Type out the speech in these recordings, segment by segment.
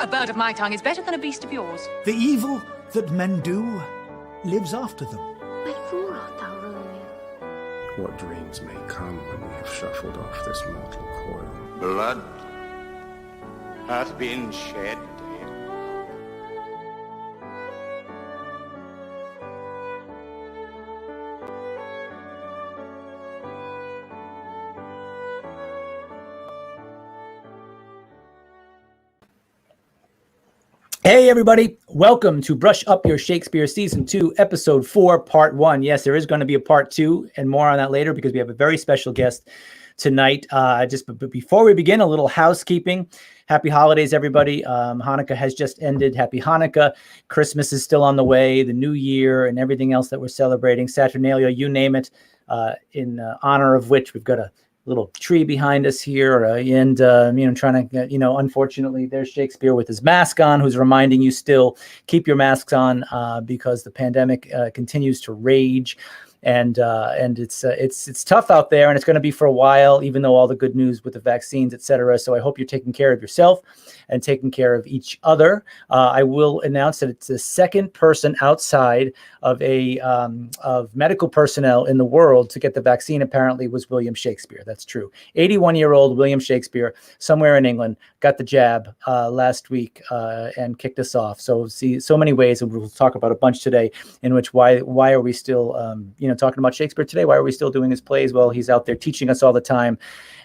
A bird of my tongue is better than a beast of yours. The evil that men do lives after them. My fool art thou, Romeo. What dreams may come when we have shuffled off this mortal coil. Blood hath been shed. Hey everybody, welcome to Brush Up Your Shakespeare Season 2, Episode 4, Part 1. Yes, there is going to be a Part 2 and more on that later because we have a very special guest tonight. But before we begin, a little housekeeping. Happy holidays, everybody. Hanukkah has just ended. Happy Hanukkah. Christmas is still on the way, the New Year, and everything else that we're celebrating. Saturnalia, you name it, in honor of which we've got a little tree behind us here, and trying to get, unfortunately there's Shakespeare with his mask on, who's reminding you still keep your masks on because the pandemic continues to rage, and it's tough out there, and it's going to be for a while, even though all the good news with the vaccines, etc. So I hope you're taking care of yourself and taking care of each other. I will announce that it's the second person outside of of medical personnel in the world to get the vaccine. Apparently was William Shakespeare. That's true. 81-year-old William Shakespeare, somewhere in England, got the jab last week and kicked us off. So see, so many ways, and we'll talk about a bunch today in which why are we still talking about Shakespeare today? Why are we still doing his plays? Well, he's out there teaching us all the time.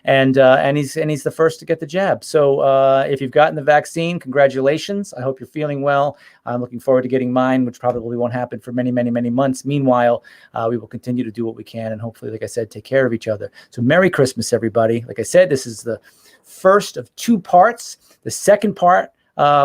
And he's the first to get the jab. So if you've gotten the vaccine, congratulations. I hope you're feeling well. I'm looking forward to getting mine, which probably won't happen for many, many, many months. Meanwhile, we will continue to do what we can and hopefully, like I said, take care of each other. So Merry Christmas, everybody. Like I said, this is the first of two parts. The second part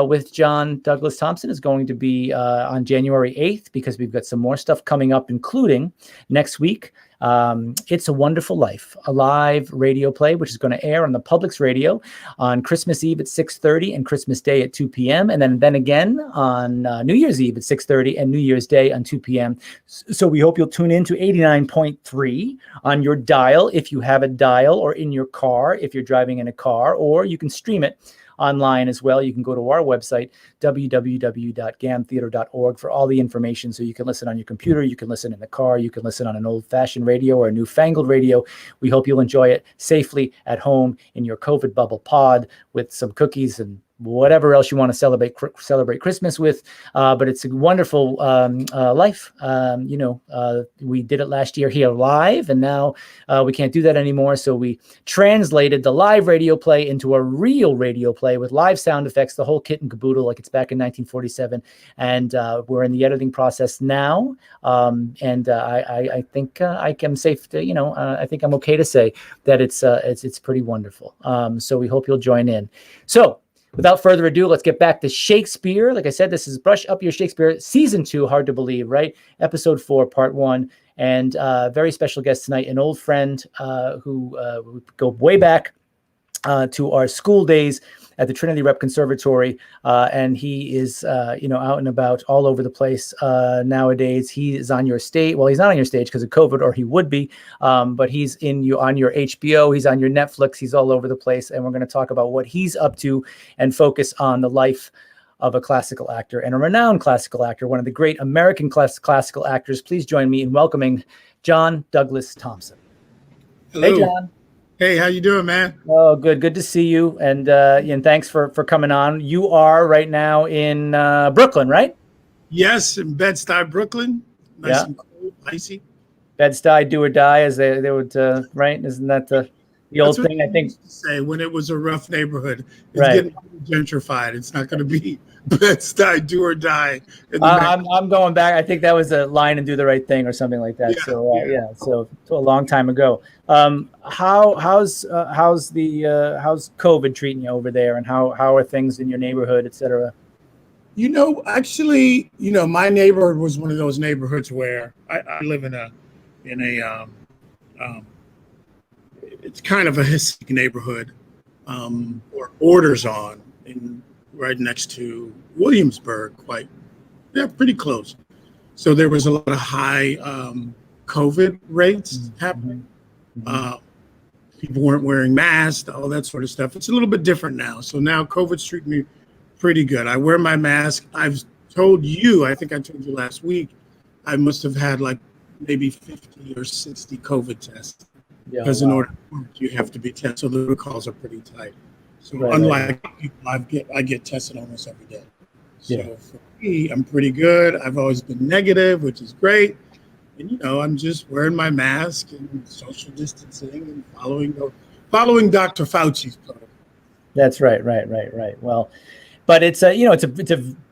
with John Douglas Thompson is going to be on January 8th because we've got some more stuff coming up, including next week. It's a Wonderful Life, a live radio play, which is going to air on the Public's radio on Christmas Eve at 6:30 and Christmas Day at 2 p.m. And then again on New Year's Eve at 6:30 and New Year's Day on 2 p.m. So we hope you'll tune in to 89.3 on your dial if you have a dial, or in your car if you're driving in a car, or you can stream it online as well. You can go to our website, www.gamtheater.org, for all the information. So you can listen on your computer, you can listen in the car, you can listen on an old-fashioned radio or a newfangled radio. We hope you'll enjoy it safely at home in your COVID bubble pod with some cookies and whatever else you want to celebrate Christmas with. But it's a wonderful life. We did it last year here live, and now we can't do that anymore. So we translated the live radio play into a real radio play with live sound effects, the whole kit and caboodle, like it's back in 1947. And we're in the editing process now. I think I am safe to, I think I'm okay to say that it's pretty wonderful. So we hope you'll join in. So, without further ado, let's get back to Shakespeare. Like I said, this is Brush Up Your Shakespeare Season 2, hard to believe, right? Episode 4, Part 1. And very special guest tonight, an old friend who we go way back to our school days at the Trinity Rep Conservatory. And he is, out and about all over the place nowadays. He is on your stage. Well, he's not on your stage because of COVID, or he would be. But he's on your HBO. He's on your Netflix. He's all over the place. And we're going to talk about what he's up to and focus on the life of a classical actor and a renowned classical actor, one of the great American classical actors. Please join me in welcoming John Douglas Thompson. Hello. Hey, John. Hey, how you doing, man? Oh, good. Good to see you. And thanks for coming on. You are right now in Brooklyn, right? Yes, in Bed-Stuy, Brooklyn. Nice and cold, icy. Bed-Stuy, do or die, as they would, right? Isn't that the old thing, I think? Say when it was a rough neighborhood. It's right. Getting gentrified. It's not going to be Bed-Stuy, do or die. I'm going back. I think that was a line in Do the Right Thing or something like that. Yeah, so a long time ago. How's COVID treating you over there, and how are things in your neighborhood, et cetera? Actually, my neighborhood was one of those neighborhoods where I live in a it's kind of a Hispanic neighborhood, or borders on, right next to Williamsburg, pretty close. So there was a lot of high COVID rates happening. People weren't wearing masks, all that sort of stuff. It's a little bit different now. So now COVID's treating me pretty good. I wear my mask. I've told you, I think I told you last week, I must have had like maybe 50 or 60 COVID tests. Because in order to work, you have to be tested. So the protocols are pretty tight. So unlike people, I get tested almost every day. So for me, I'm pretty good. I've always been negative, which is great. And, you know, I'm just wearing my mask and social distancing and following Dr. Fauci's protocol. That's right. Well, but it's a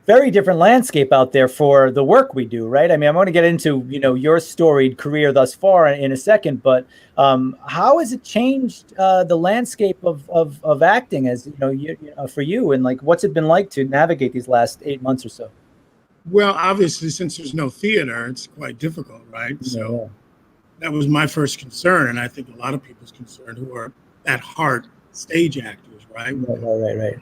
very different landscape out there for the work we do, right? I mean, I'm going to get into, your storied career thus far in a second, but how has it changed the landscape of acting as, for you, and like, what's it been like to navigate these last 8 months or so? Well, obviously, since there's no theater, it's quite difficult, right? So that was my first concern, and I think a lot of people's concern who are at heart stage actors, right? Right.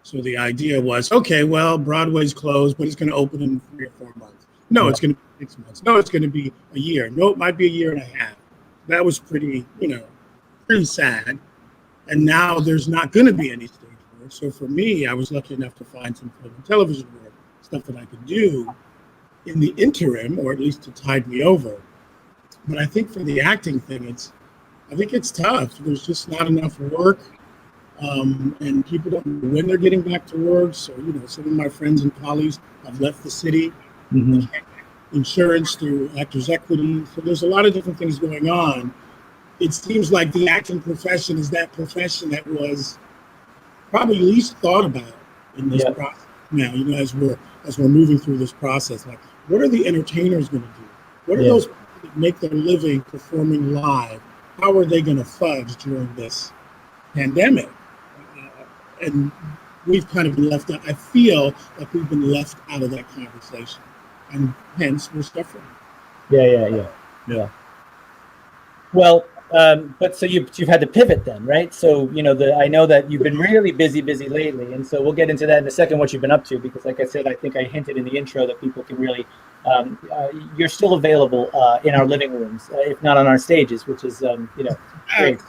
So the idea was, okay, well, Broadway's closed, but it's going to open in 3 or 4 months. No, it's going to be 6 months. No, it's going to be a year. No, it might be a year and a half. That was pretty sad. And now there's not going to be any stage work. So for me, I was lucky enough to find some film and television work, stuff that I could do in the interim, or at least to tide me over. But I think for the acting thing, I think it's tough. There's just not enough work. And people don't know when they're getting back to work. So, some of my friends and colleagues have left the city. They can't get insurance through Actors Equity. So there's a lot of different things going on. It seems like the acting profession is that profession that was probably least thought about in this process now, as we're moving through this process. Like, what are the entertainers going to do? What are those people that make their living performing live? How are they going to fudge during this pandemic? And we've kind of been left out. I feel like we've been left out of that conversation, and hence we're suffering. Yeah. Well, but so you've had to pivot then, right? So I know that you've been really busy lately, and so we'll get into that in a second. What you've been up to, because like I said, I think I hinted in the intro that people can really, you're still available in our living rooms, if not on our stages, which is great.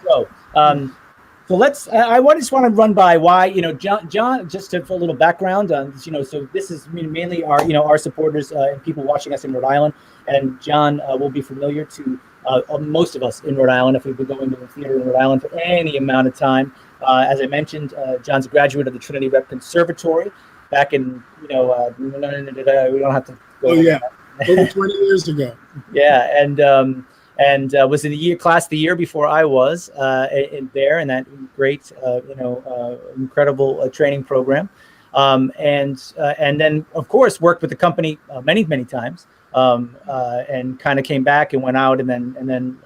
So let's. I just want to run by why John. Just for a little background on So this is mainly our supporters and people watching us in Rhode Island, and John will be familiar to most of us in Rhode Island if we've been going to the theater in Rhode Island for any amount of time. As I mentioned, John's a graduate of the Trinity Rep Conservatory back in we don't have to go. Oh yeah, over 20 years ago. Yeah, and was in the class the year before I was in that great, incredible training program, and then of course worked with the company many times, and kind of came back and went out and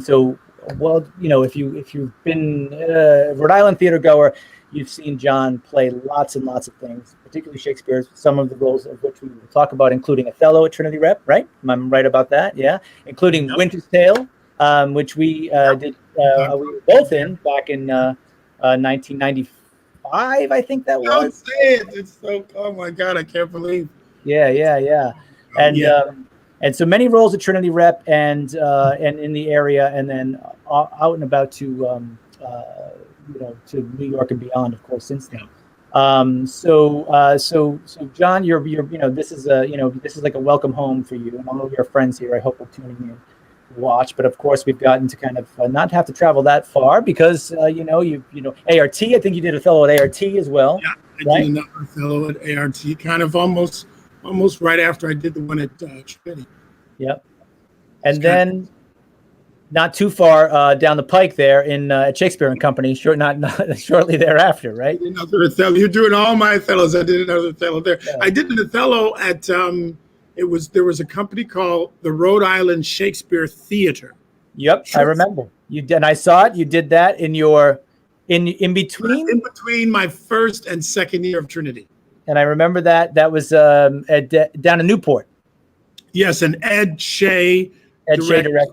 so if you've been a Rhode Island theater goer, you've seen John play lots and lots of things, particularly Shakespeare, some of the roles of which we will talk about, including Othello at Trinity Rep, right? Am I right about that? Yeah. Including Winter's Tale, which we did, we were both in back in 1995, I think that was. Don't say it. It's so, oh my God, I can't believe. Yeah. And so many roles at Trinity Rep and in the area, and then out and about to New York and beyond, of course, since then. So John, you're this is like a welcome home for you, and all of your friends here, I hope, are tuning in to watch. But of course, we've gotten to kind of not have to travel that far because ART. I think you did Othello at ART as well. Yeah, I did another Othello at ART, kind of almost right after I did the one at Trinity. Yep, and then. Not too far down the pike there in at Shakespeare and Company, not shortly thereafter, right? Another Othello. You're doing all my Othellos. I did another Othello there. Yeah. I did an Othello at there was a company called the Rhode Island Shakespeare Theater. Yep, I remember. You did. And I saw it. You did that in your in between. In between my first and second year of Trinity. And I remember that was down in Newport. Yes, and Ed Shea directed.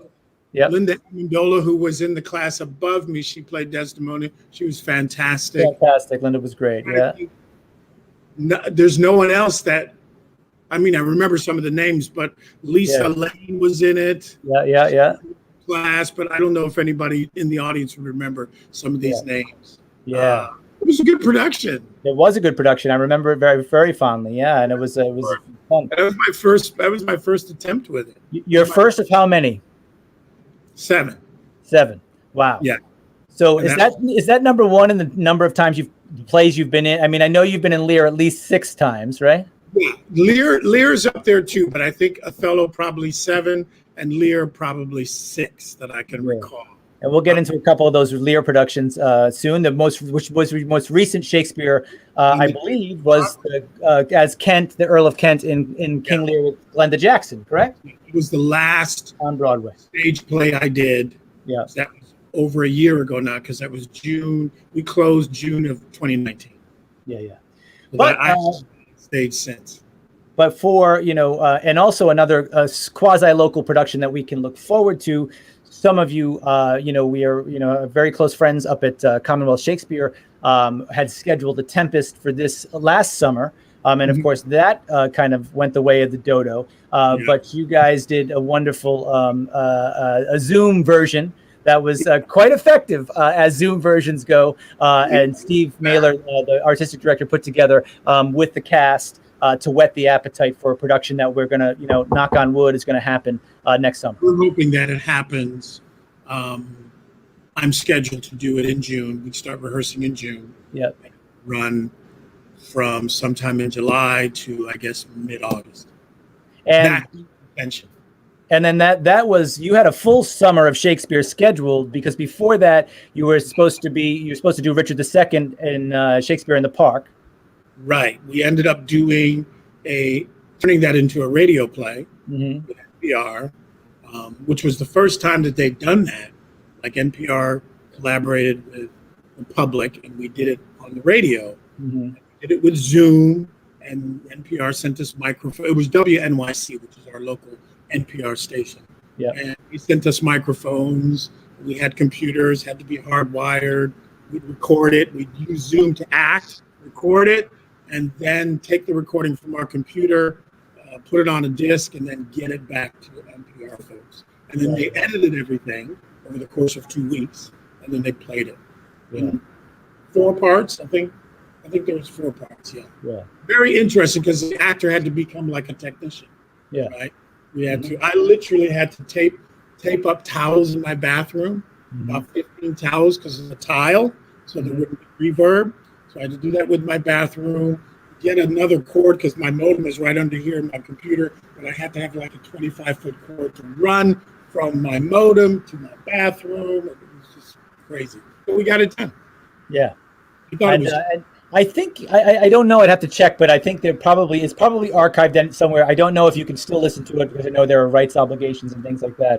Yep. Linda Amendola, who was in the class above me, she played Desdemona. She was fantastic. Linda was great. Yeah. There's no one else that. I mean, I remember some of the names, but Lisa Lane was in it. Yeah. Class, but I don't know if anybody in the audience would remember some of these names. Yeah. It was a good production. It was a good production. I remember it very, very fondly. Yeah, and it was fun. That was my first attempt with it. Your first of how many? 7. 7. Wow. Yeah. So And is that number one in the number of times plays you've been in? I mean, I know you've been in Lear at least 6 times, right? Yeah. Lear's up there too, but I think Othello probably 7 and Lear probably 6 that I can recall. And we'll get into a couple of those Lear productions soon. Which was the most recent Shakespeare, I believe, was as Kent, the Earl of Kent in King Lear with Glenda Jackson, correct? It was the last on Broadway stage play I did. Yeah, that was over a year ago now, because that was June. We closed June of 2019. Yeah. But I've stayed since. But for and also another quasi-local production that we can look forward to. Some of you, we are, very close friends up at Commonwealth Shakespeare, had scheduled a Tempest for this last summer. And of course, that kind of went the way of the dodo. But you guys did a wonderful a Zoom version that was quite effective as Zoom versions go. And Steve Mailer, the artistic director, put together with the cast to whet the appetite for a production that we're going to, knock on wood, is going to happen next summer. We're hoping that it happens. I'm scheduled to do it in June. We start rehearsing in June. Yep. Run from sometime in July to, I guess, mid-August. And then that was, you had a full summer of Shakespeare scheduled, because before that you were supposed to do Richard II in Shakespeare in the Park. Right. We ended up turning that into a radio play with NPR, which was the first time that they'd done that. Like, NPR collaborated with the public, and we did it on the radio. We did it with Zoom, and NPR sent us microphone. It was WNYC, which is our local NPR station. Yeah. And he sent us microphones. We had computers, had to be hardwired. We'd record it. We'd use Zoom to record it, and then take the recording from our computer, put it on a disc, and then get it back to the NPR folks. And then they edited everything over the course of 2 weeks, and then they played it. In 4 parts, I think there was 4 parts. Yeah. Very interesting, because the actor had to become like a technician. Yeah. Right. We had to. I literally had to tape up towels in my bathroom, about 15 towels, because of the tile, so there wouldn't be reverb. So I had to do that with my bathroom, get another cord, because my modem is right under here in my computer, but I had to have like a 25-foot cord to run from my modem to my bathroom. It was just crazy. But we got it done. Yeah. And I think, I don't know, I'd have to check, but I think it's probably archived in somewhere. I don't know if you can still listen to it, because I know there are rights obligations and things like that.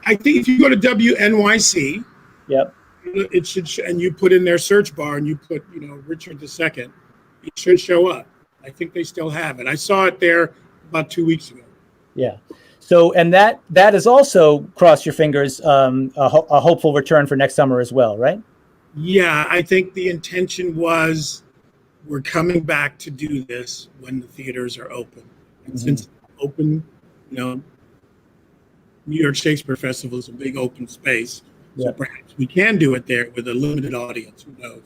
I think if you go to WNYC, yep, it should, and you put in their search bar and you put, Richard II, it should show up. I think they still have it. I saw it there about 2 weeks ago. Yeah. So, and that is also, cross your fingers, a hopeful return for next summer as well, right? Yeah, I think the intention was, we're coming back to do this when the theaters are open. And since it's open, New York Shakespeare Festival is a big open space. So perhaps we can do it there with a limited audience. Who knows?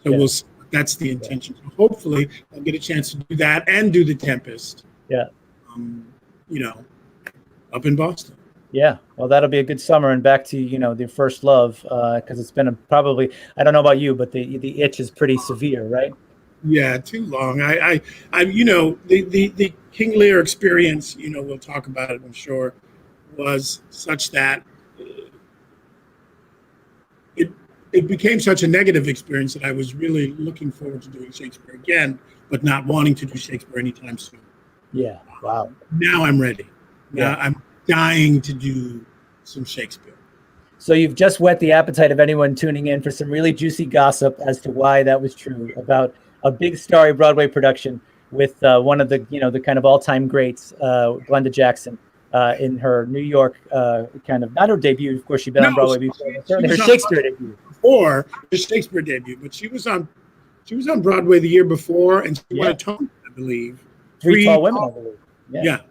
So we'll see. That's the intention. So hopefully I'll get a chance to do that and do the Tempest. Yeah. Up in Boston. Yeah. Well, that'll be a good summer, and back to, the first love, because it's been probably, I don't know about you, but the itch is pretty severe, right? Yeah, too long. The King Lear experience, we'll talk about it, I'm sure, was such that it became such a negative experience that I was really looking forward to doing Shakespeare again, but not wanting to do Shakespeare anytime soon. Yeah. Wow. Now I'm ready. Now I'm dying to do some Shakespeare. So you've just whet the appetite of anyone tuning in for some really juicy gossip as to why that was true about a big starry Broadway production with one of the, the kind of all-time greats, Glenda Jackson, in her New York kind of, not her debut, of course, she'd been on Broadway before, certainly her Shakespeare debut. Before the Shakespeare debut, but she was on Broadway the year before, and she won a Tony, I believe. Three Tall Women, I believe. Yeah.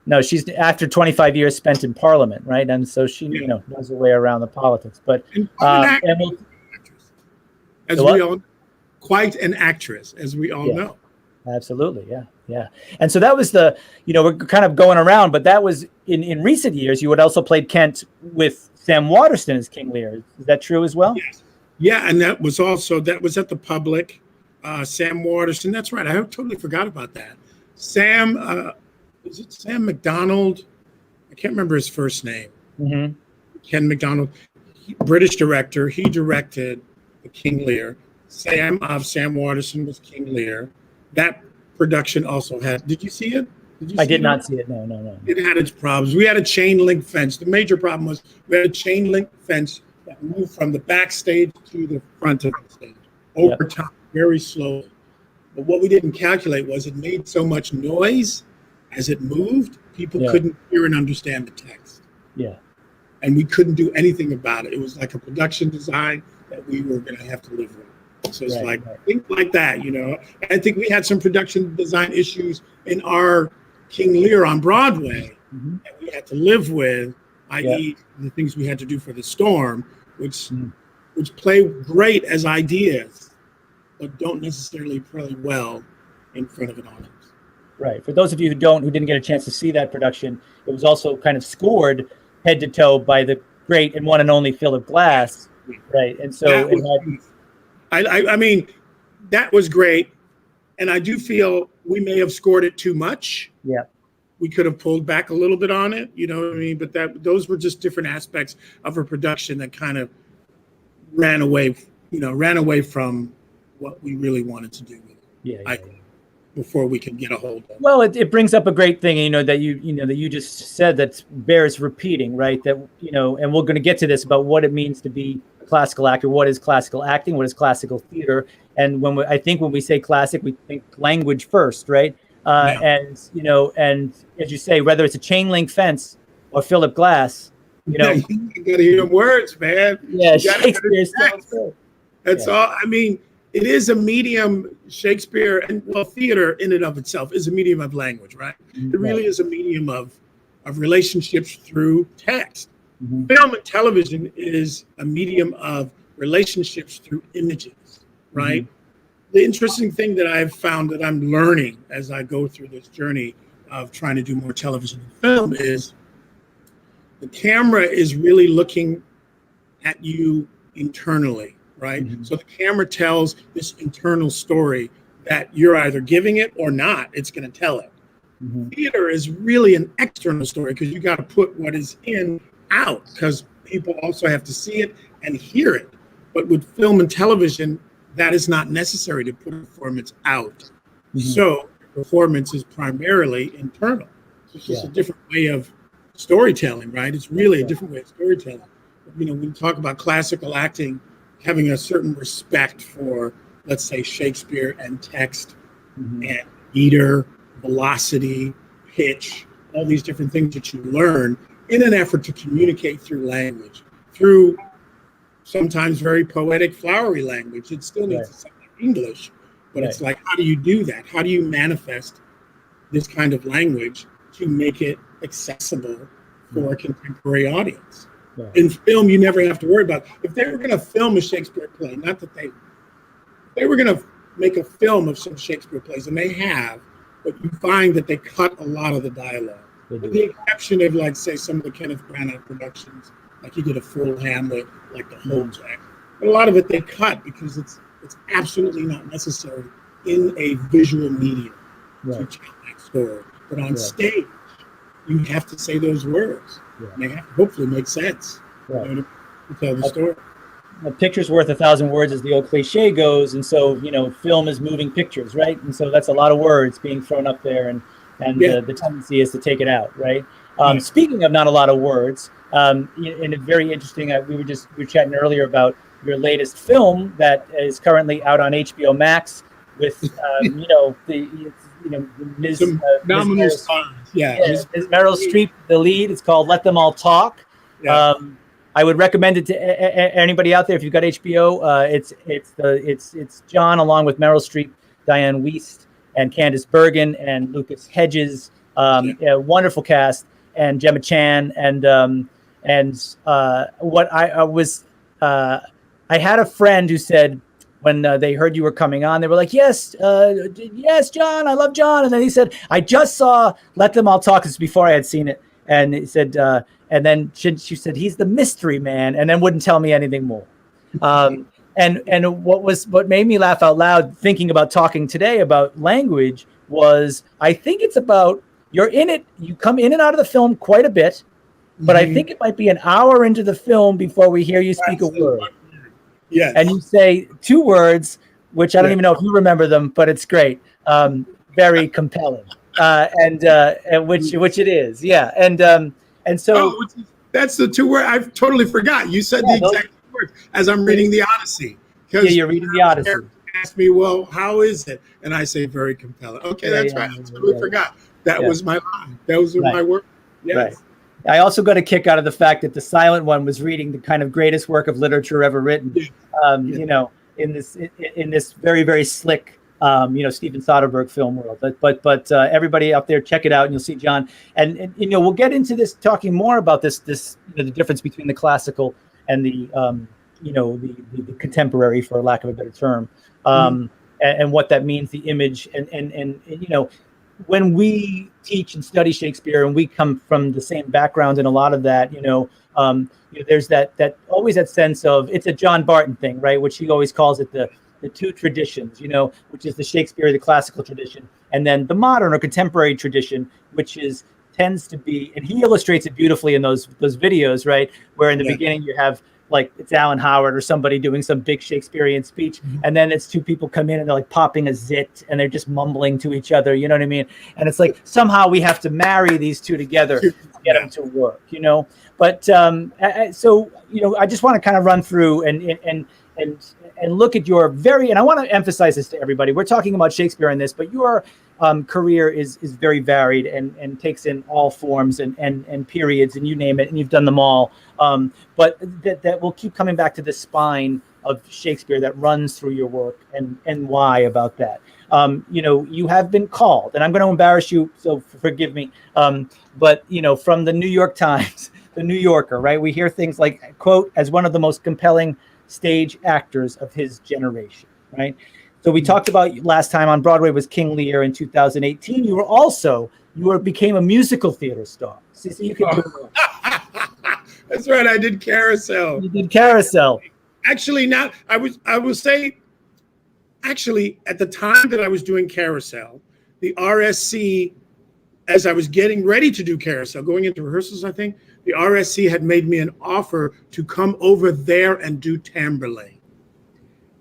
No, she's after 25 years spent in Parliament, right? And so she, knows her way around the politics. But as we all, quite an actress, as we all know. Absolutely, yeah. And so that was we're kind of going around, but that was in recent years. You had also played Kent with Sam Waterston as King Lear. Is that true as well? Yes. Yeah, and that was at the Public. Sam Waterston. That's right. I totally forgot about that. Sam, is it Sam McDonald? I can't remember his first name. Mm-hmm. Ken McDonald, British director. He directed the King Lear. Sam Waterston was King Lear. That production also had. Did you see it? I did not see it. No. It had its problems. We had a chain link fence. The major problem was we had a chain link fence that moved from the backstage to the front of the stage over time, very slowly. But what we didn't calculate was it made so much noise as it moved, people couldn't hear and understand the text. Yeah. And we couldn't do anything about it. It was like a production design that we were going to have to live with. So it's things like that, I think we had some production design issues in our King Lear on Broadway that we had to live with, i.e. the things we had to do for the Storm, which play great as ideas, but don't necessarily play well in front of an audience. Right. For those of you who didn't get a chance to see that production, it was also kind of scored head to toe by the great and one and only Philip Glass. Right. And so I mean, that was great. And I do feel we may have scored it too much. Yeah. We could have pulled back a little bit on it, you know what I mean? But those were just different aspects of a production that kind of ran away from what we really wanted to do with it. Before we could get a hold of it. Well, it brings up a great thing, that you just said that bears repeating, right? That, and we're going to get to this about what it means to be a classical actor. What is classical acting? What is classical theater? And when we say classic, we think language first, right? And as you say, whether it's a chain link fence or Philip Glass, you got to hear the words, man. Yeah, Shakespeare's still. That's all. I mean, it is a medium, Shakespeare, and theater in and of itself is a medium of language, right? It really is a medium of relationships through text. Film and television is a medium of relationships through images, right? The interesting thing that I've found that I'm learning as I go through this journey of trying to do more television and film is the camera is really looking at you internally, right? So the camera tells this internal story that you're either giving it or not. It's going to tell it. Theater is really an external story because you got to put what is in out because people also have to see it and hear it. But with film and television, that is not necessary to put a performance out. So performance is primarily internal. So it's just a different way of storytelling, right? It's really a different way of storytelling. We talk about classical acting having a certain respect for, let's say, Shakespeare and text and meter, velocity, pitch, all these different things that you learn in an effort to communicate through language, through sometimes very poetic, flowery language. It still needs to sound like English, but it's like, how do you do that? How do you manifest this kind of language to make it accessible for a contemporary audience? In film, you never have to worry about if they were going to film a Shakespeare play, not that they were going to make a film of some Shakespeare plays, and they have, but you find that they cut a lot of the dialogue. With the exception of, like, say, some of the Kenneth Branagh productions, like he did a full Hamlet, like the whole track. But a lot of it they cut because it's absolutely not necessary in a visual medium to tell that story. But on stage, you have to say those words. And they have to hopefully make sense to tell the story. A picture's worth 1,000 words, as the old cliche goes, and so film is moving pictures, right? And so that's a lot of words being thrown up there, and the tendency is to take it out, right? Speaking of not a lot of words, in a very interesting, we were chatting earlier about your latest film that is currently out on HBO Max with Ms. Nominal stars. Ms. Meryl Streep, the lead. It's called Let Them All Talk. I would recommend it to anybody out there if you've got HBO. It's John along with Meryl Streep, Diane Wiest, and Candice Bergen and Lucas Hedges. A wonderful cast, and Gemma Chan, I had a friend who said, when they heard you were coming on, they were like, yes, John, I love John. And then he said, I just saw Let Them All Talk. This is before I had seen it. And he said, and then she said, he's the mystery man, and then wouldn't tell me anything more. And what made me laugh out loud thinking about talking today about language was, I think it's about, you're in it, you come in and out of the film quite a bit, but I think it might be an hour into the film before we hear you speak a word. Yes. And you say 2 words, which I don't even know if you remember them, but it's great. Very compelling. And which it is. Yeah. And so that's the 2 words I totally forgot. You said the exact words as I'm reading the Odyssey. Yeah, you're reading the Odyssey. Ask me, well, how is it? And I say very compelling. Okay, that's right. I totally forgot. That was my line. That was my word. Yes. Right. I also got a kick out of the fact that the silent one was reading the kind of greatest work of literature ever written. You know, in this very, very slick, Steven Soderbergh film world. But everybody out there, check it out, and you'll see John. And we'll get into this, talking more about this the difference between the classical and the the contemporary, for lack of a better term, and what that means, the image, and when we teach and study Shakespeare, and we come from the same background and a lot of that, there's that always that sense of, it's a John Barton thing, right? Which he always calls it the 2 traditions, which is the Shakespeare, the classical tradition, and then the modern or contemporary tradition, which tends to be, and he illustrates it beautifully in those videos, right? Where in the beginning you have, like, it's Alan Howard or somebody doing some big Shakespearean speech, and then it's 2 people come in and they're like popping a zit and they're just mumbling to each other, you know what I mean? And it's like, somehow we have to marry these 2 together to get them to work, But so I just want to kind of run through and look at your and I want to emphasize this to everybody. We're talking about Shakespeare in this, but your career is very varied and takes in all forms and periods, and you name it, and you've done them all. But that will keep coming back to the spine of Shakespeare that runs through your work, and why about that. You have been called, and I'm going to embarrass you, so forgive me. But from the New York Times, the New Yorker, right? We hear things like, quote, as one of the most compelling stage actors of his generation, right? So we talked about last time on Broadway was King Lear in 2018. You became a musical theater star. So you can do it. That's right. I did Carousel. You did Carousel. Actually, not. I will say, actually, at the time that I was doing Carousel, the RSC, as I was getting ready to do Carousel, going into rehearsals, I think, the RSC had made me an offer to come over there and do Tamburlaine.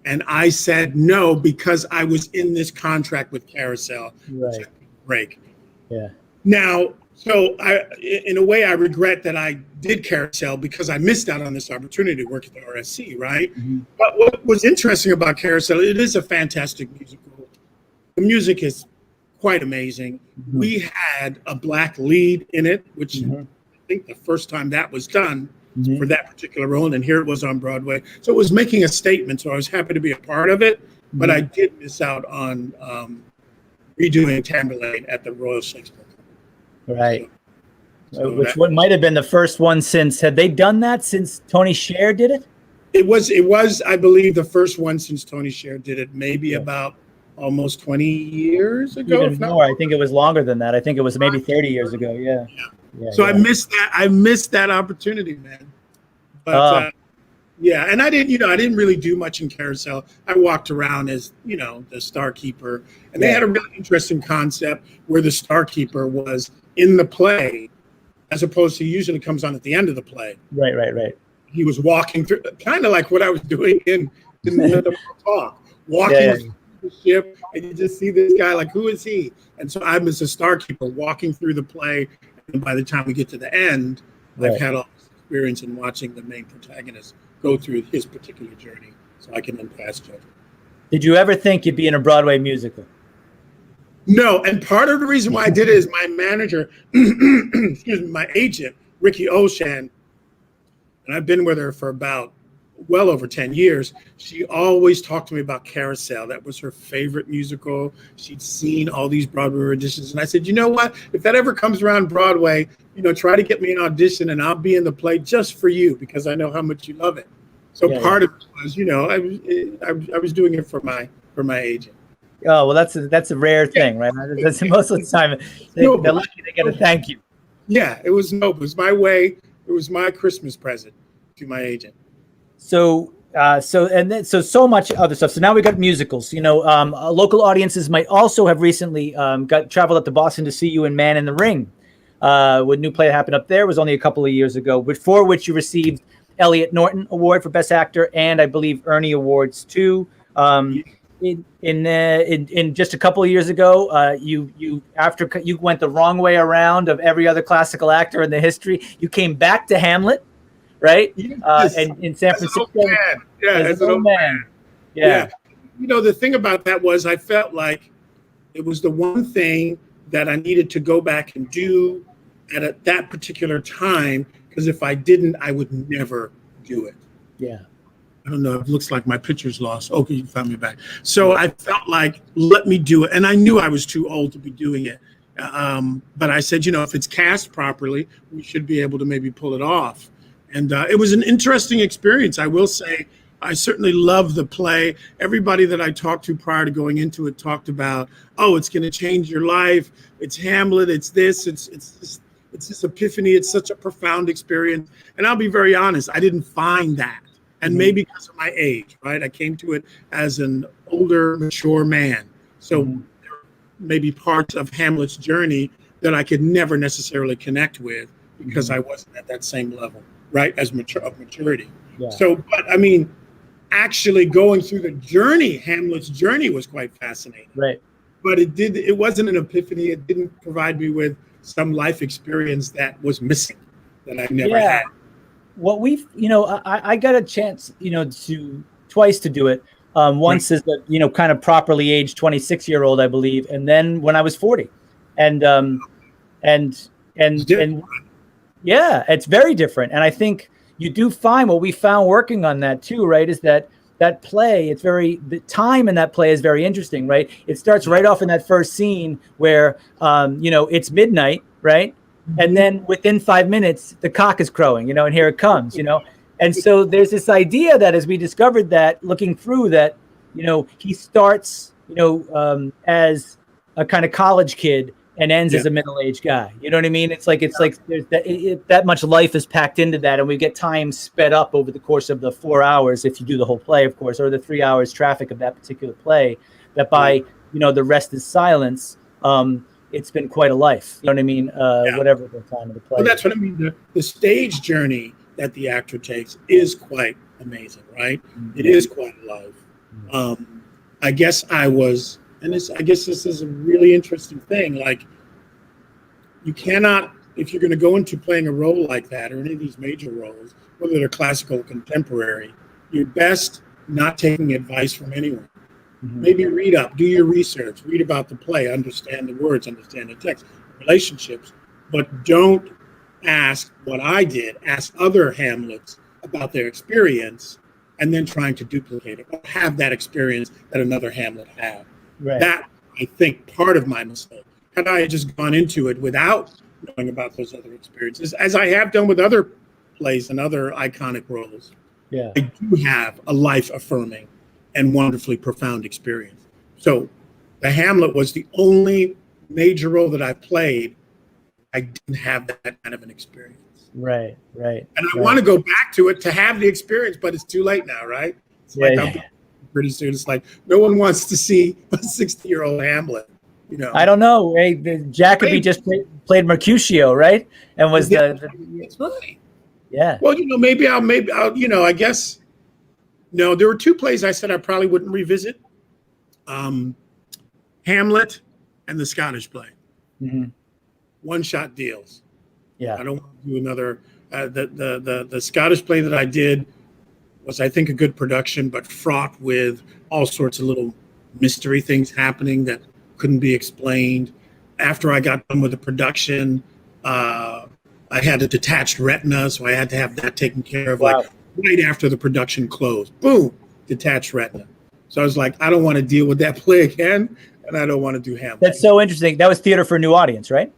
And I said no, because I was in this contract with Carousel. Right. Break. Yeah. Now, so in a way, I regret that I did Carousel, because I missed out on this opportunity to work at the RSC, right? Mm-hmm. But what was interesting about Carousel, it is a fantastic musical. The music is quite amazing. Mm-hmm. We had a Black lead in it, which I think the first time that was done for that particular role, and here it was on Broadway. So it was making a statement, so I was happy to be a part of it, but I did miss out on redoing Tamburlaine at the Royal Shakespeare Company. Right. So which one might have been the first one since, had they done that since Tony Sher did it? It was, I believe, the first one since Tony Sher did it, maybe about almost 20 years ago. Even more. I think it was longer than that. I think it was maybe 30 years ago. Yeah. So I missed that. I missed that opportunity, man. But yeah, and I didn't really do much in Carousel. I walked around as, the Star Keeper, and they had a really interesting concept where the Star Keeper was in the play, as opposed to usually comes on at the end of the play. Right. He was walking through, kind of like what I was doing in the talk, walking through the ship, and you just see this guy, like, who is he? And so I was a Star Keeper walking through the play. And by the time we get to the end, I've had all this experience in watching the main protagonist go through his particular journey, so I can then pass judgment. Did you ever think you'd be in a Broadway musical? No, and part of the reason why I did it is my manager, my agent, Ricky Oshan, and I've been with her for about well over 10 years. She always talked to me about Carousel. That was her favorite musical. She'd seen all these Broadway auditions. And I said, you know what? If that ever comes around Broadway, try to get me an audition and I'll be in the play just for you, because I know how much you love it. So part of it was, I was doing it for my agent. Oh, well, that's a rare thing, right? That's most of the time they're lucky they get a thank you. Yeah, it was my way. It was my Christmas present to my agent. So so much other stuff. So now we got musicals. Local audiences might also have recently traveled up to Boston to see you in Man in the Ring. With new play that happened up there. It was only a couple of years ago, for which you received Elliot Norton Award for Best Actor and I believe IRNE Awards too. In just a couple of years ago, you went the wrong way around of every other classical actor in the history. You came back to Hamlet, right? Yes. And in San Francisco. As an old man. Yeah. The thing about that was I felt like it was the one thing that I needed to go back and do at that particular time, because if I didn't, I would never do it. Yeah. I don't know. It looks like my picture's lost. Okay, you found me back. So I felt like, let me do it. And I knew I was too old to be doing it. But I said, if it's cast properly, we should be able to maybe pull it off. And it was an interesting experience. I will say, I certainly love the play. Everybody that I talked to prior to going into it talked about, it's going to change your life. It's Hamlet. It's this. It's this epiphany. It's such a profound experience. And I'll be very honest, I didn't find that. And maybe because of my age, right? I came to it as an older, mature man. So there were maybe parts of Hamlet's journey that I could never necessarily connect with because I wasn't at that same level, right? Of maturity. Yeah. So, but I mean, actually going through the journey, Hamlet's journey was quite fascinating. Right. But it wasn't an epiphany. It didn't provide me with some life experience that was missing that I never had. What I got a chance, twice to do it. Once as a, kind of properly aged 26-year-old, I believe. And then when I was 40 and yeah, it's very different. And I think you do find what we found working on that too, right? Is that play, the time in that play is very interesting, right? It starts right off in that first scene where, it's midnight, right? And then within 5 minutes, the cock is crowing, and here it comes, And so there's this idea that as we discovered that, looking through that, he starts, as a kind of college kid and ends as a middle-aged guy. You know what I mean? It's like there's that much life is packed into that, and we get time sped up over the course of the 4 hours, if you do the whole play, of course, or the 3 hours traffic of that particular play, that by, the rest is silence. It's been quite a life. You know what I mean? Whatever the time of the play. Well, that's what I mean. The stage journey that the actor takes is quite amazing, right? Mm-hmm. It is quite a life. Mm-hmm. I guess this is a really interesting thing. Like, you cannot, if you're going to go into playing a role like that, or any of these major roles, whether they're classical or contemporary, you're best not taking advice from anyone. Maybe read up, do your research, read about the play, understand the words, understand the text, relationships, but don't ask what I did, ask other Hamlets about their experience, and then trying to duplicate it, or have that experience that another Hamlet had. Right. That, I think, part of my mistake. Had I just gone into it without knowing about those other experiences, as I have done with other plays and other iconic roles, I do have a life-affirming and wonderfully profound experience. So the Hamlet was the only major role that I played. I didn't have that kind of an experience. Right. And I want to go back to it to have the experience, but it's too late now, right? It's pretty soon. It's like no one wants to see a 60-year-old Hamlet. I don't know. Hey, Jacobi just played Mercutio, right? And was It's funny. Yeah. Well, maybe I'll. I guess. No, there were two plays I said I probably wouldn't revisit. Hamlet and the Scottish play. Mm-hmm. One-shot deals. Yeah. I don't want to do another. The Scottish play that I did was, I think, a good production, but fraught with all sorts of little mystery things happening that couldn't be explained. After I got done with the production, I had a detached retina, so I had to have that taken care of. Wow. Like right after the production closed, boom, detached retina. So I was like, I don't want to deal with that play again, and I don't want to do Hamlet. That's so interesting. That was Theater for a New Audience, right?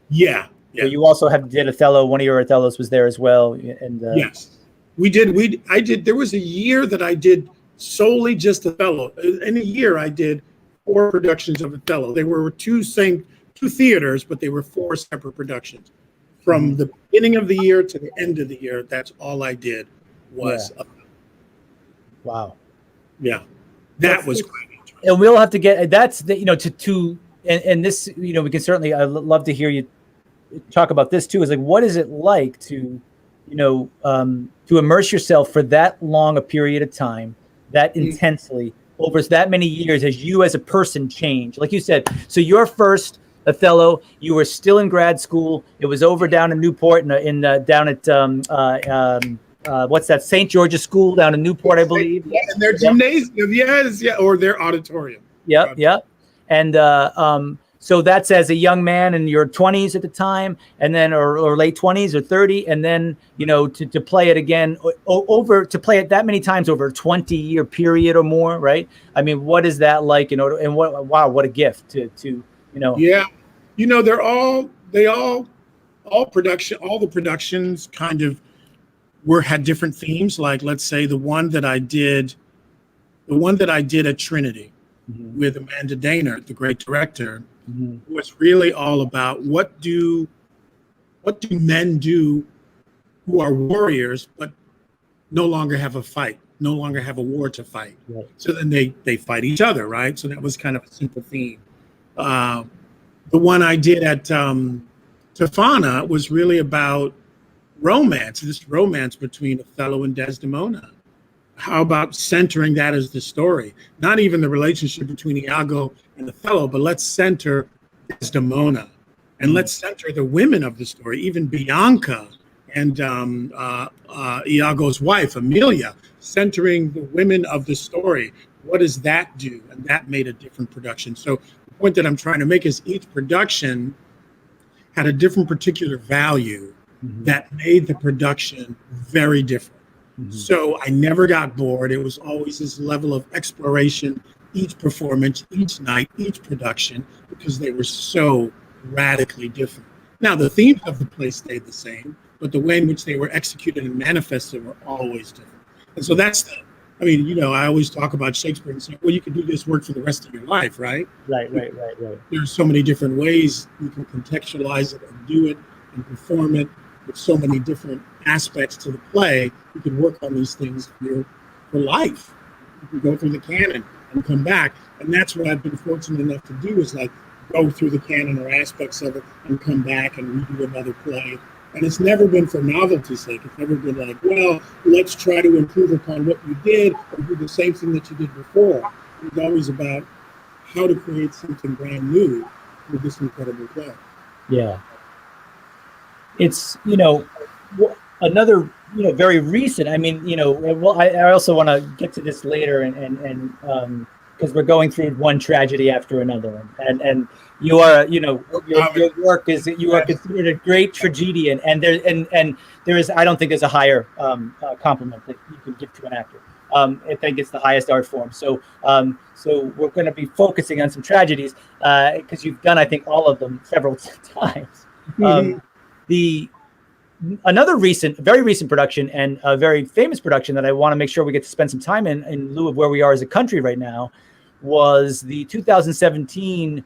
Yeah. So you also did Othello. One of your Othellos was there as well. And yes. I did. There was a year that I did solely just Othello. In a year, I did 4 productions of Othello. They were two theaters, but they were 4 separate productions. From the beginning of the year to the end of the year, that's all I did was Othello. Wow. Yeah, that was great. And we'll have to get that's the, and this, we can certainly, I'd love to hear you talk about this too, is like, what is it like to, to immerse yourself for that long a period of time, that intensely over that many years, as you as a person change, like you said. So your first Othello, you were still in grad school. It was over down in Newport, down at what's that, St. George's School down in Newport, I believe. Yeah, and their gymnasium, or their auditorium. Yep. And so that's as a young man in your 20s at the time, and then or late 20s or 30, and then to play it again to play it that many times over a 20-year period or more, right? I mean, what is that like? And what a gift to. Yeah, they're all the productions kind of had different themes. Like, let's say the one that I did at Trinity with Amanda Daynard, the great director, was really all about what do men do who are warriors but no longer have a fight, no longer have a war to fight. Right. So then they fight each other, right? So that was kind of a simple theme. The one I did at Tofana was really about romance, this romance between Othello and Desdemona. How about centering that as the story? Not even the relationship between Iago and Othello, but let's center Desdemona, and let's center the women of the story, even Bianca and Iago's wife, Amelia, centering the women of the story. What does that do? And that made a different production. So the point that I'm trying to make is each production had a different particular value that made the production very different. So I never got bored. It was always this level of exploration, each performance, each night, each production, because they were so radically different. Now, the themes of the play stayed the same, but the way in which they were executed and manifested were always different. And so that's I always talk about Shakespeare and say, well, you can do this work for the rest of your life, right? Right. There's so many different ways you can contextualize it and do it and perform it with so many different aspects to the play. You can work on these things for life. You can go through the canon and come back. And that's what I've been fortunate enough to do, is like go through the canon or aspects of it and come back and redo another play. And it's never been for novelty's sake. It's never been like, well, let's try to improve upon what you did or do the same thing that you did before. It's always about how to create something brand new with this incredible play. Yeah. It's, another, very recent, I also want to get to this later and because we're going through one tragedy after another, and you are, your work is, you are considered a great tragedian, and there is, I don't think there's a higher compliment that you can give to an actor. I think it's the highest art form. So we're going to be focusing on some tragedies because you've done, I think, all of them several times. Another very recent production, and a very famous production that I want to make sure we get to spend some time in lieu of where we are as a country right now, was the 2017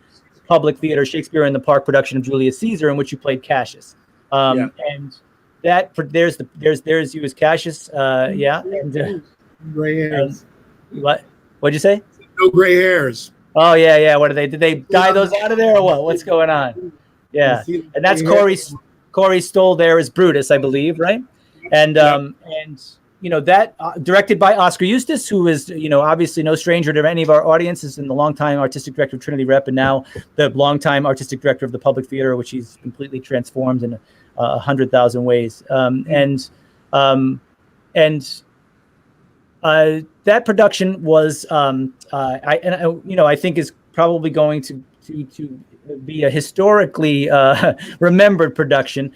Public Theater Shakespeare in the Park production of Julius Caesar, in which you played Cassius. And that there's you as Cassius. And gray hairs. What'd you say? No gray hairs. Oh yeah. What are they? Did they dye those out of there or what? What's going on? Yeah, and that's Corey Stoll there as Brutus, I believe, right? And that directed by Oscar Eustis, who is obviously no stranger to any of our audiences, and the longtime artistic director of Trinity Rep, and now the longtime artistic director of the Public Theater, which he's completely transformed in 100,000 ways. That production was, I think is probably going to be a historically remembered production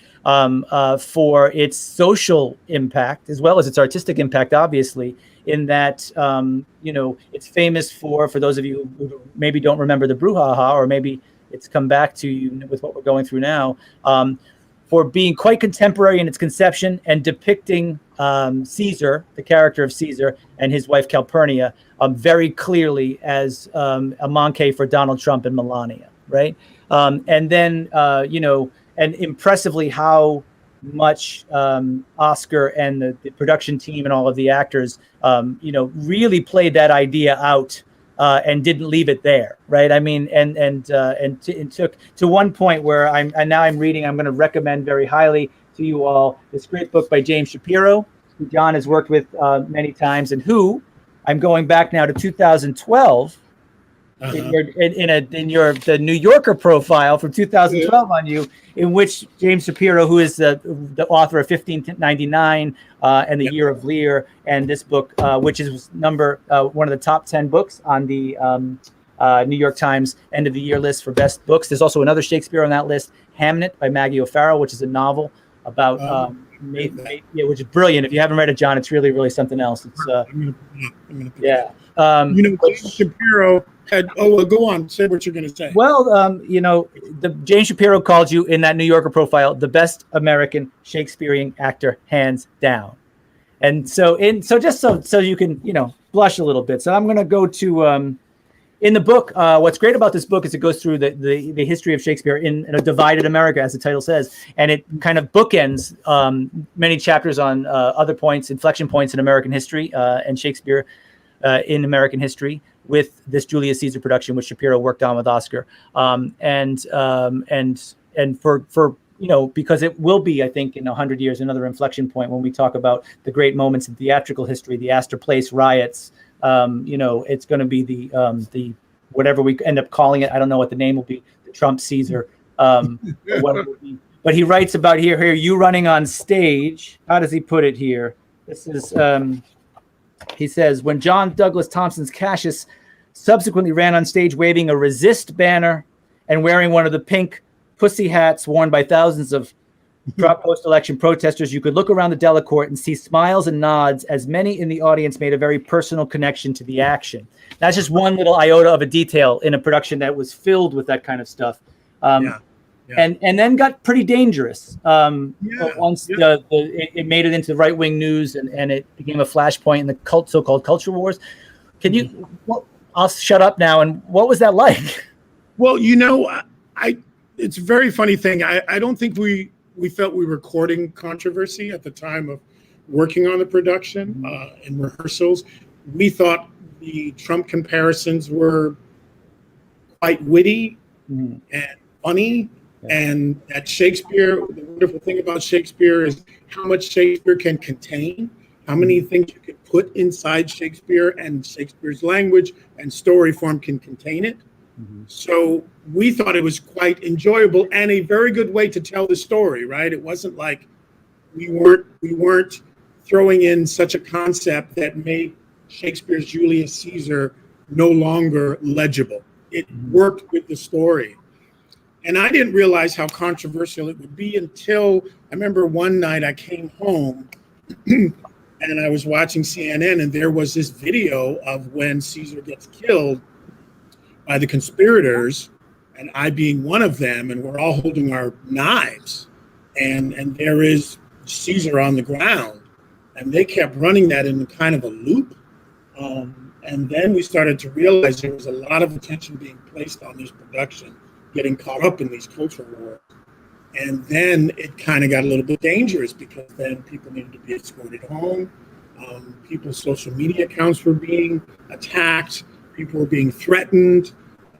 for its social impact as well as its artistic impact, obviously, in that, it's famous for those of you who maybe don't remember the brouhaha, or maybe it's come back to you with what we're going through now, for being quite contemporary in its conception and depicting Caesar, the character of Caesar, and his wife Calpurnia very clearly as a manque for Donald Trump and Melania, right? And then, and impressively how much Oscar and the production team and all of the actors, really played that idea out and didn't leave it there, right? I mean, and took to one point where I'm reading. I'm going to recommend very highly to you all this great book by James Shapiro, who John has worked with many times, and who I'm going back now to 2012. In the New Yorker profile from 2012 on you, in which James Shapiro, who is the author of 1599 and the Year of Lear, and this book, which is one of the top 10 books on the New York Times end of the year list for best books. There's also another Shakespeare on that list, Hamlet by Maggie O'Farrell, which is a novel about which is brilliant. If you haven't read it, John, it's really, really something else. It's James Shapiro had. Oh, well, go on. Say what you're going to say. Well, the James Shapiro called you in that New Yorker profile the best American Shakespearean actor, hands down. And so just so you can blush a little bit. So I'm going to go to in the book. What's great about this book is it goes through the history of Shakespeare in a divided America, as the title says, and it kind of bookends many chapters on other points, inflection points in American history and Shakespeare in American history, with this Julius Caesar production, which Shapiro worked on with Oscar, and for because it will be, I think, in 100 years, another inflection point when we talk about the great moments in theatrical history, the Astor Place riots. It's going to be the whatever we end up calling it. I don't know what the name will be. The Trump Caesar. What it will be. But he writes about here you running on stage. How does he put it here? This is. He says, when John Douglas Thompson's Cassius subsequently ran on stage waving a resist banner and wearing one of the pink pussy hats worn by thousands of post-election protesters, you could look around the Delacorte and see smiles and nods as many in the audience made a very personal connection to the action. That's just one little iota of a detail in a production that was filled with that kind of stuff. And then got pretty dangerous once it made it into the right-wing news and it became a flashpoint in the so-called culture wars. Can you? Well, I'll shut up now. And what was that like? Well, it's a very funny thing. I don't think we felt we were courting controversy at the time of working on the production in rehearsals. We thought the Trump comparisons were quite witty and funny. And that Shakespeare, the wonderful thing about Shakespeare is how much Shakespeare can contain, how many things you can put inside Shakespeare, and Shakespeare's language and story form can contain it. So we thought it was quite enjoyable and a very good way to tell the story, right? It wasn't like we weren't throwing in such a concept that made Shakespeare's Julius Caesar no longer legible. It worked with the story. And I didn't realize how controversial it would be until I remember one night I came home and I was watching CNN, and there was this video of when Caesar gets killed by the conspirators, and I being one of them, and we're all holding our knives. And there is Caesar on the ground. And they kept running that in kind of a loop. And then we started to realize there was a lot of attention being placed on this production, getting caught up in these cultural wars. And then it kind of got a little bit dangerous because then people needed to be escorted home. People's social media accounts were being attacked. People were being threatened.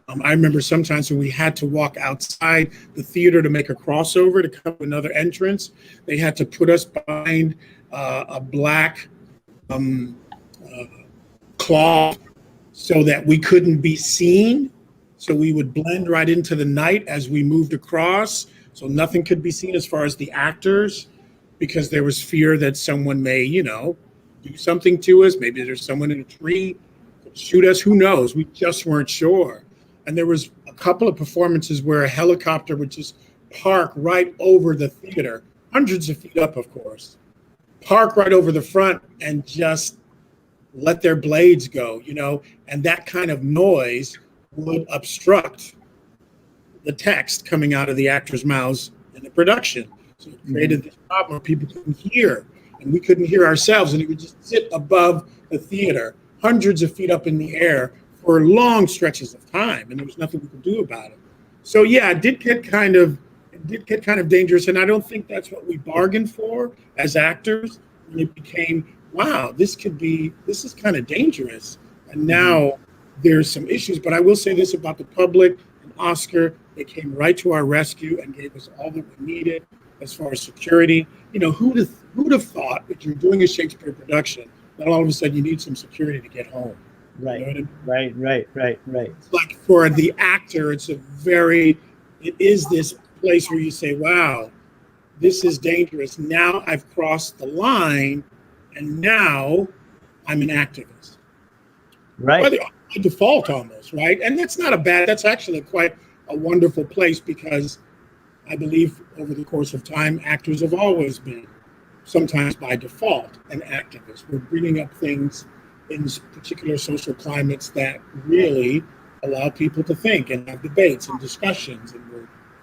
I remember sometimes when we had to walk outside the theater to make a crossover to come to another entrance, they had to put us behind a black cloth so that we couldn't be seen. So we would blend right into the night as we moved across. So nothing could be seen as far as the actors, because there was fear that someone may, do something to us. Maybe there's someone in a tree could shoot us. Who knows? We just weren't sure. And there was a couple of performances where a helicopter would just park right over the theater, hundreds of feet up, of course, park right over the front and just let their blades go, and that kind of noise would obstruct the text coming out of the actors' mouths in the production. So it created this problem where people couldn't hear. and we couldn't hear ourselves, and he would just sit above the theater, hundreds of feet up in the air for long stretches of time, and there was nothing we could do about it. So yeah, it did get kind of dangerous, and I don't think that's what we bargained for as actors. And it became, wow, this is kind of dangerous, and now there's some issues. But I will say this about the public and Oscar: they came right to our rescue and gave us all that we needed as far as security. You know, who'd have thought that you're doing a Shakespeare production, that all of a sudden you need some security to get home? Right, you know what I mean? right. It's like for the actor, it is this place where you say, wow, this is dangerous. Now I've crossed the line, and now I'm an activist. Right. By default almost, right? And that's actually quite a wonderful place, because I believe over the course of time, actors have always been, sometimes by default, an activist. We're bringing up things in particular social climates that really allow people to think and have debates and discussions, and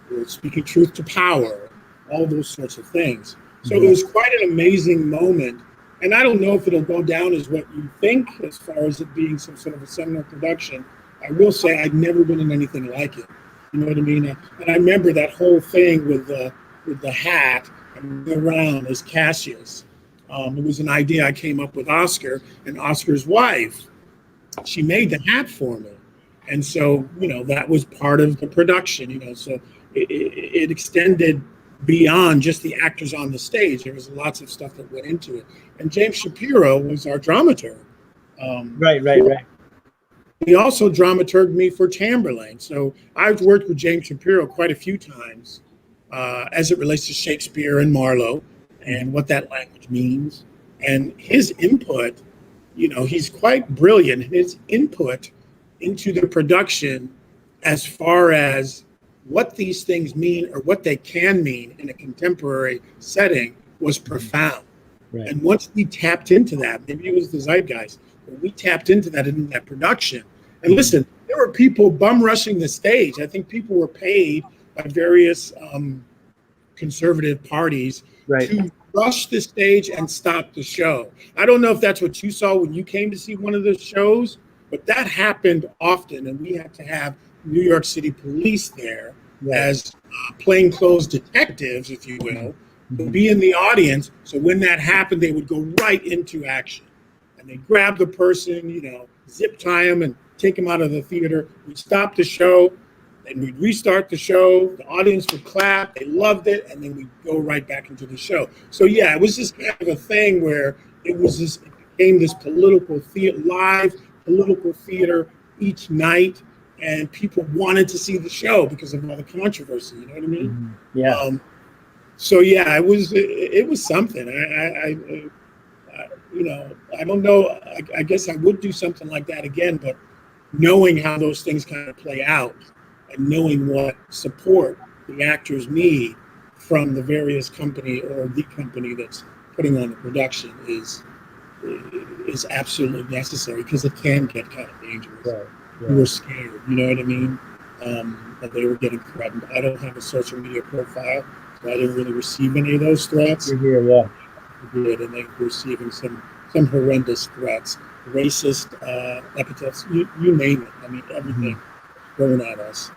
we're speaking truth to power, all those sorts of things. So it was quite an amazing moment. And I don't know if it'll go down as what you think as far as it being some sort of a seminal production. I will say I'd never been in anything like it. You know what I mean? And I remember that whole thing with the hat and around as Cassius. It was an idea I came up with Oscar, and Oscar's wife. She made the hat for me. And so, you know, that was part of the production, you know, so it extended beyond just the actors on the stage. There was lots of stuff that went into it. And James Shapiro was our dramaturg. Right. He also dramaturged me for Tamburlaine. So I've worked with James Shapiro quite a few times as it relates to Shakespeare and Marlowe and what that language means. And his input, you know, he's quite brilliant. His input into the production as far as what these things mean or what they can mean in a contemporary setting was profound. Right. And once we tapped into that, maybe it was the zeitgeist, but we tapped into that in that production. And listen, there were people bum rushing the stage. I think people were paid by various conservative parties to rush the stage and stop the show. I don't know if that's what you saw when you came to see one of the shows, but that happened often, and we had to have New York City police there as plainclothes detectives, if you will, to be in the audience. So when that happened, they would go right into action. And they'd grab the person, you know, zip tie him and take him out of the theater. We'd stop the show, and we'd restart the show. The audience would clap. They loved it. And then we'd go right back into the show. So, yeah, it was just kind of a thing where it became this political theater, live political theater each night. And people wanted to see the show because of all the controversy. You know what I mean? Mm-hmm. Yeah. So yeah, it was something. I you know, I don't know. I guess I would do something like that again, but knowing how those things kind of play out and knowing what support the actors need from the various company or the company that's putting on the production is absolutely necessary, because it can get kind of dangerous. Right. We were scared, you know what I mean? That they were getting threatened. I don't have a social media profile, so I didn't really receive any of those threats. You're here, yeah. We did, and they were receiving some horrendous threats, racist epithets, you name it. I mean, everything thrown at us.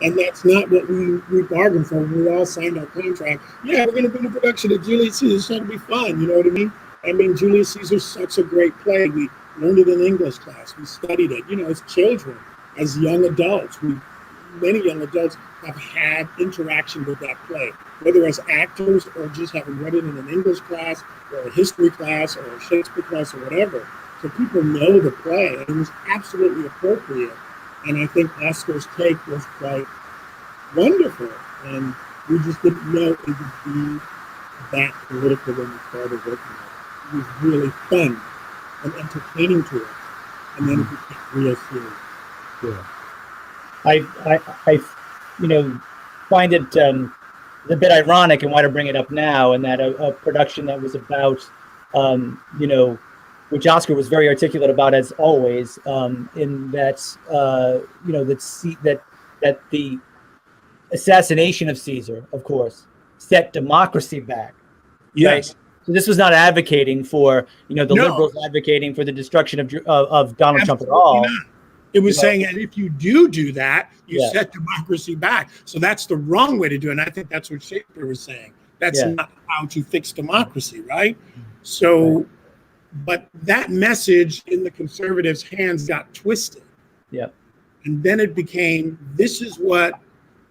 And that's not what we bargained for when we all signed our contract. Yeah, we're going to bring a production of Julius Caesar. It's going to be fun, you know what I mean? I mean, Julius Caesar's such a great play. We learned it in English class. We studied it, you know, as children, as young adults. Many young adults have had interaction with that play, whether as actors or just having read it in an English class or a history class or a Shakespeare class or whatever. So people know the play, and it was absolutely appropriate. And I think Oscar's take was quite wonderful. And we just didn't know it would be that political when we started working on it. It was really fun and entertaining to us, and then it became real serious. Yeah, I you know, find it a bit ironic and why to bring it up now, and that a production that was about, you know, which Oscar was very articulate about as always, in that you know, that the assassination of Caesar, of course, set democracy back. Yes. Right? So this was not advocating for, the No. liberals advocating for the destruction of Donald Trump at Absolutely all. not. It was saying that if you do that, you Yeah. set democracy back. So that's the wrong way to do it. And I think that's what Shakespeare was saying. That's not how to fix democracy, right? So, but that message in the conservatives' hands got twisted. Yeah. And then it became, this is what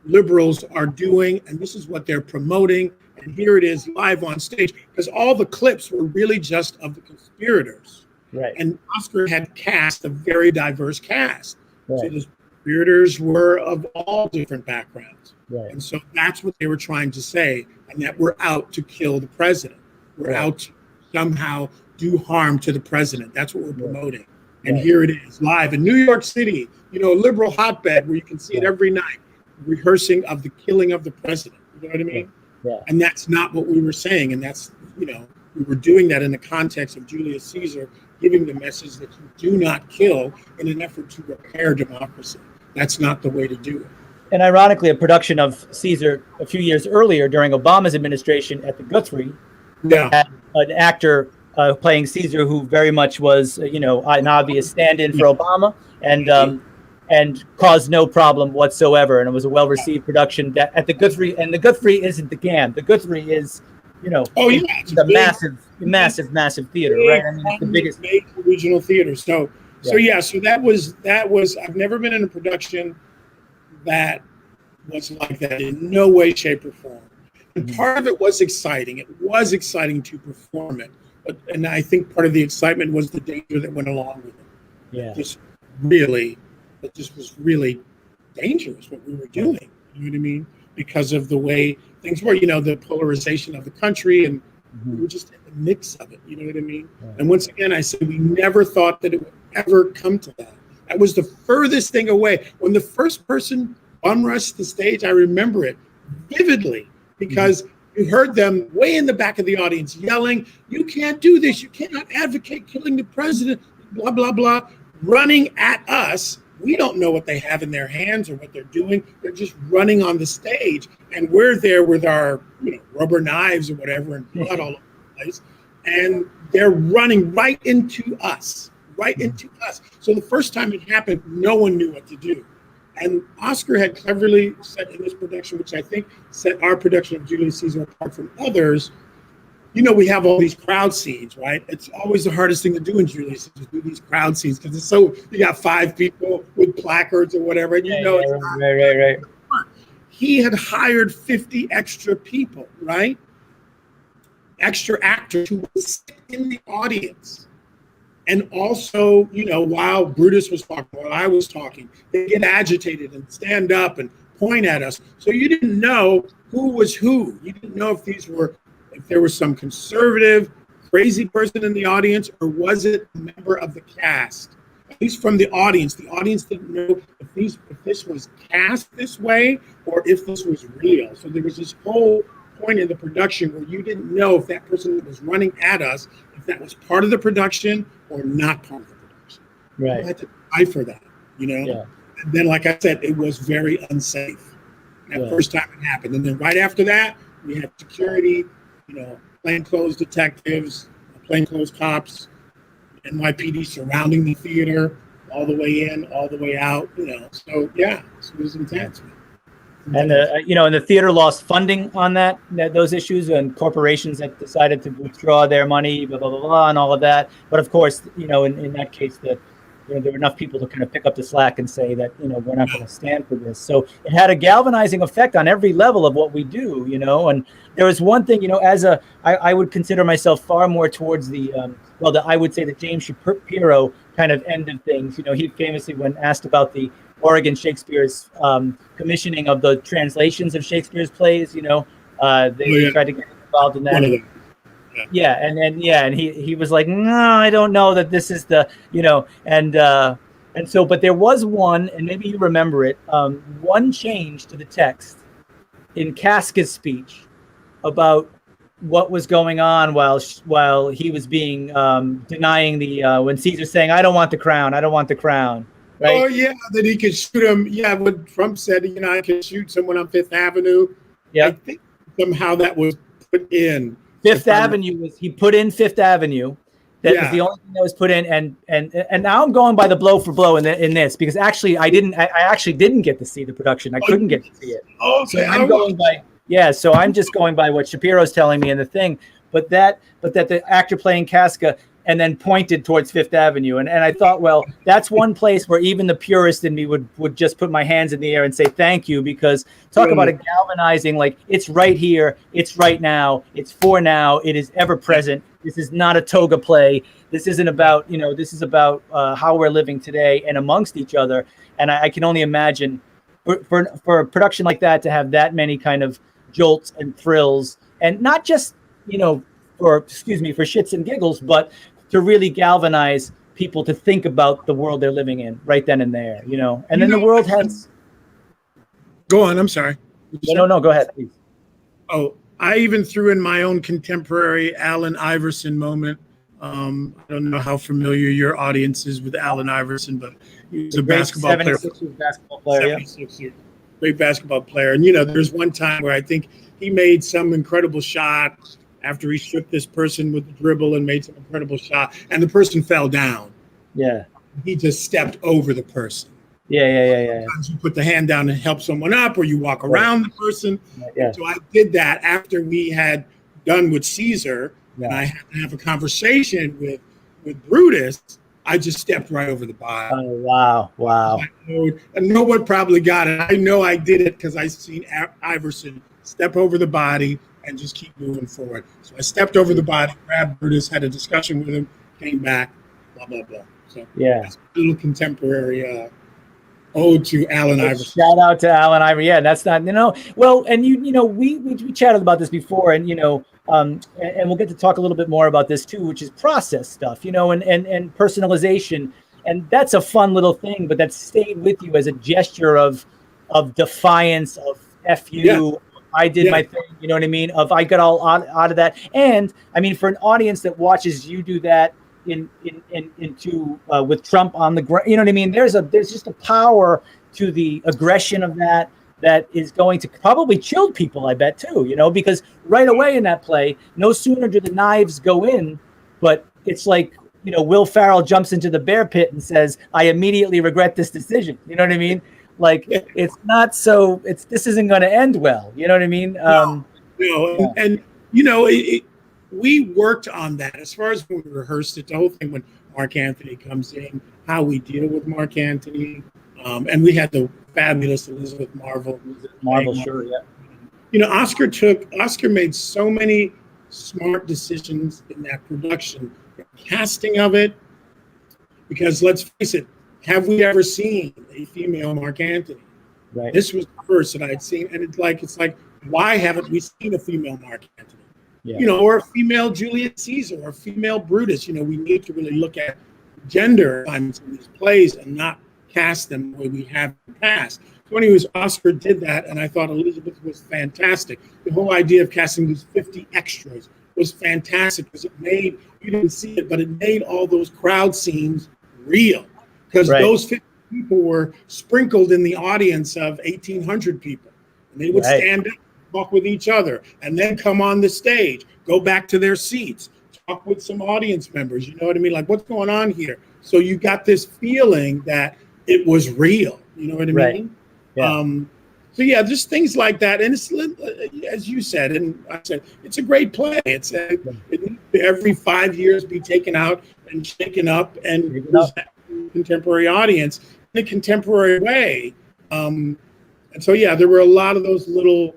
liberals are doing, and this is what they're promoting. And here it is live on stage, because all the clips were really just of the conspirators. Right. And Oscar had cast a very diverse cast. Right. So the conspirators were of all different backgrounds. Right. And so that's what they were trying to say, and that we're out to kill the president. We're out to somehow do harm to the president. That's what we're promoting. And here it is, live in New York City, a liberal hotbed where you can see it every night, rehearsing of the killing of the president. You know what I mean? Yeah. And that's not what we were saying. And that's, we were doing that in the context of Julius Caesar giving the message that you do not kill in an effort to repair democracy. That's not the way to do it. And ironically, a production of Caesar a few years earlier during Obama's administration at the Guthrie had an actor playing Caesar who very much was, an obvious stand-in for Obama and caused no problem whatsoever. And it was a well-received production at the Guthrie. And the Guthrie isn't the GAM. The Guthrie is, it's a massive theater, right? I mean, it's the biggest regional theater. So that was. I've never been in a production that was like that in no way, shape, or form. And part of it was exciting. It was exciting to perform it, and I think part of the excitement was the danger that went along with it. Yeah, It just was really dangerous what we were doing. You know what I mean? Because of the way things were, the polarization of the country, and we were just in the mix of it. You know what I mean? Yeah. And once again, I say we never thought that it would ever come to that. That was the furthest thing away. When the first person bum rushed the stage, I remember it vividly because you heard them way in the back of the audience yelling, "You can't do this. You cannot advocate killing the president," blah, blah, blah, running at us. We don't know what they have in their hands or what they're doing. They're just running on the stage. And we're there with our rubber knives or whatever and blood all over the place. And they're running right into us. So the first time it happened, no one knew what to do. And Oscar had cleverly said in this production, which I think set our production of Julius Caesar apart from others, we have all these crowd scenes, right? It's always the hardest thing to do in Julius Caesar, do these crowd scenes, because it's so, you got 5 people with placards or whatever, and right. He had hired 50 extra people, right? Extra actors who would sit in the audience. And also, while Brutus was talking, while I was talking, they get agitated and stand up and point at us. So you didn't know who was who. You didn't know if there was some conservative, crazy person in the audience, or was it a member of the cast? At least from the audience didn't know if this was cast this way or if this was real. So there was this whole point in the production where you didn't know if that person that was running at us, if that was part of the production or not part of the production. Right. You had to fight for that, Yeah. And then, like I said, it was very unsafe that first time it happened. And then right after that, we had security, plainclothes detectives, plainclothes cops, NYPD surrounding the theater, all the way in, all the way out, So it was intense. And and the theater lost funding on those issues, and corporations that decided to withdraw their money, blah blah blah, blah and all of that. But of course, in that case, there were enough people to kind of pick up the slack and say that we're not going to stand for this. So it had a galvanizing effect on every level of what we do, And there was one thing, I would consider myself far more towards I would say the James Shapiro kind of end of things. He famously, when asked about the Oregon Shakespeare's commissioning of the translations of Shakespeare's plays, they tried to get involved in that. And he was like, no, I don't know that this is the, and so, but there was one, and maybe you remember it, one change to the text in Casca's speech about what was going on while he was being denying when Caesar's saying, I don't want the crown. Right? Oh, yeah, that he could shoot him. Yeah, what Trump said, I could shoot someone on Fifth Avenue. Yeah. I think somehow that was put in Fifth Avenue was, he put in Fifth Avenue. That was Yeah. the only thing that was put in, and now I'm going by the blow for blow in this, because actually I actually didn't get to see the production. I couldn't get to see it. Okay, I'm going by so I'm just going by what Shapiro's telling me in the thing. But that the actor playing Casca and then pointed towards Fifth Avenue, and I thought, well, that's one place where even the purist in me would just put my hands in the air and say thank you, because talk about a galvanizing, like, it's right here, it's right now, it's for now, it is ever present. This is not a toga play. This isn't about, this is about how we're living today and amongst each other. And I can only imagine for a production like that to have that many kind of jolts and thrills, and not just, for shits and giggles, but to really galvanize people to think about the world they're living in right then and there, And then the world has. Go on. I'm sorry. No, go ahead, please. Oh, I even threw in my own contemporary Allen Iverson moment. I don't know how familiar your audience is with Allen Iverson, but he was a basketball player. 76ers basketball player, 76ers, great basketball player. And, there's one time where I think he made some incredible shot after he shook this person with the dribble and made some incredible shot, and the person fell down. Yeah. He just stepped over the person. Yeah. Sometimes you put the hand down and help someone up, or you walk around the person. Yeah. So I did that after we had done with Caesar, and I had to have a conversation with Brutus. I just stepped right over the body. Oh, wow. And no one probably got it. I know I did it because I seen Iverson step over the body and just keep moving forward. So I stepped over the body, grabbed Brutus, had a discussion with him, came back, blah, blah, blah. So that's a little contemporary ode to Allen Iverson. Shout out to Allen Iverson. Yeah, that's not, well, and we chatted about this before, and and we'll get to talk a little bit more about this too, which is process stuff, and personalization. And that's a fun little thing, but that stayed with you as a gesture of defiance, of F you. Yeah. I did my thing, you know what I mean? I got all out of that. And I mean, for an audience that watches you do that with Trump on the ground, you know what I mean? There's just a power to the aggression of that is going to probably chill people, I bet too, because right away in that play, no sooner do the knives go in, but it's like, Will Ferrell jumps into the bear pit and says, I immediately regret this decision. You know what I mean? Like, it's not so, this isn't going to end well. You know what I mean? We worked on that as far as when we rehearsed it, the whole thing when Mark Anthony comes in, how we deal with Mark Anthony. And we had the fabulous Elizabeth Marvel. Sure, yeah. Oscar made so many smart decisions in that production, the casting of it, because let's face it, have we ever seen a female Mark Anthony? Right. This was the first that I'd seen, and it's like, why haven't we seen a female Mark Anthony? Yeah. Or a female Julius Caesar, or a female Brutus. We need to really look at gender in these plays and not cast them the way we have in the past. So anyways, Oscar did that, and I thought Elizabeth was fantastic. The whole idea of casting these 50 extras was fantastic because it made, you didn't see it, but it made all those crowd scenes real. Because those 50 people were sprinkled in the audience of 1,800 people. And they would stand up, talk with each other, and then come on the stage, go back to their seats, talk with some audience members. You know what I mean? Like, what's going on here? So you got this feeling that it was real. You know what I mean? Yeah. Just things like that. And it's, as you said, and I said, it's a great play. It needs to every 5 years be taken out and shaken up and contemporary audience in a contemporary way. And so, there were a lot of those little,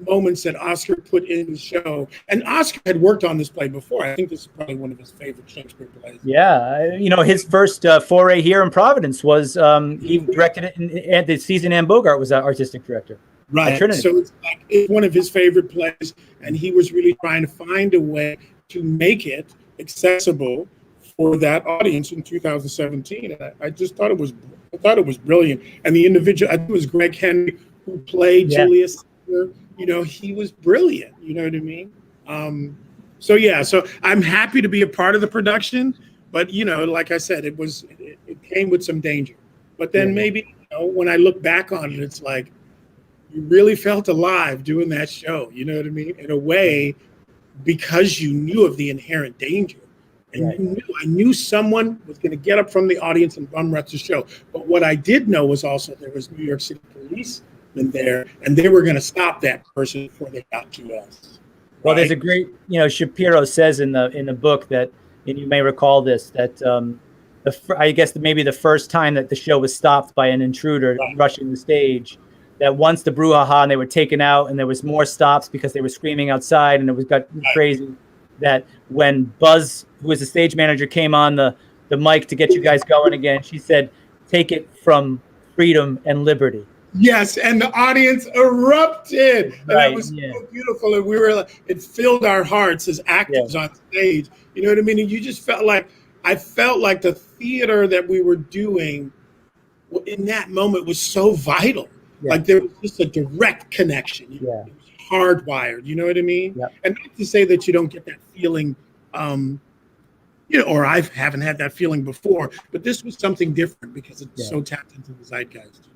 moments that Oscar put in the show. And Oscar had worked on this play before. I think this is probably one of his favorite Shakespeare plays. Yeah. His first foray here in Providence was he directed it at the season. Ann Bogart was our artistic director. Right. So it's one of his favorite plays. And he was really trying to find a way to make it accessible for that audience in 2017. And I just thought it was brilliant. And the individual, I think it was Greg Henry who played Julius Caesar. He was brilliant. You know what I mean? So I'm happy to be a part of the production, but like I said, it came with some danger. But then maybe when I look back on it, it's like, you really felt alive doing that show. You know what I mean? In a way, because you knew of the inherent danger. And I knew someone was going to get up from the audience and bum rush the show. But what I did know was also there was New York City policemen there, and they were going to stop that person before they got to us. Well, there's a great, Shapiro says in the book that, and you may recall this, that I guess maybe the first time that the show was stopped by an intruder rushing the stage, that once the brouhaha and they were taken out and there was more stops because they were screaming outside and it got crazy, that when Buzz, who was the stage manager, came on the mic to get you guys going again, she said, "Take it from freedom and liberty." Yes, and the audience erupted. And that was so beautiful. And we were like, it filled our hearts as actors on stage. You know what I mean? And you just felt like, I felt like the theater that we were doing in that moment was so vital. Yeah. Like there was just a direct connection. It was hardwired. You know what I mean? Yeah. And not to say that you don't get that feeling, or I haven't had that feeling before, but this was something different because it's so tapped into the zeitgeist,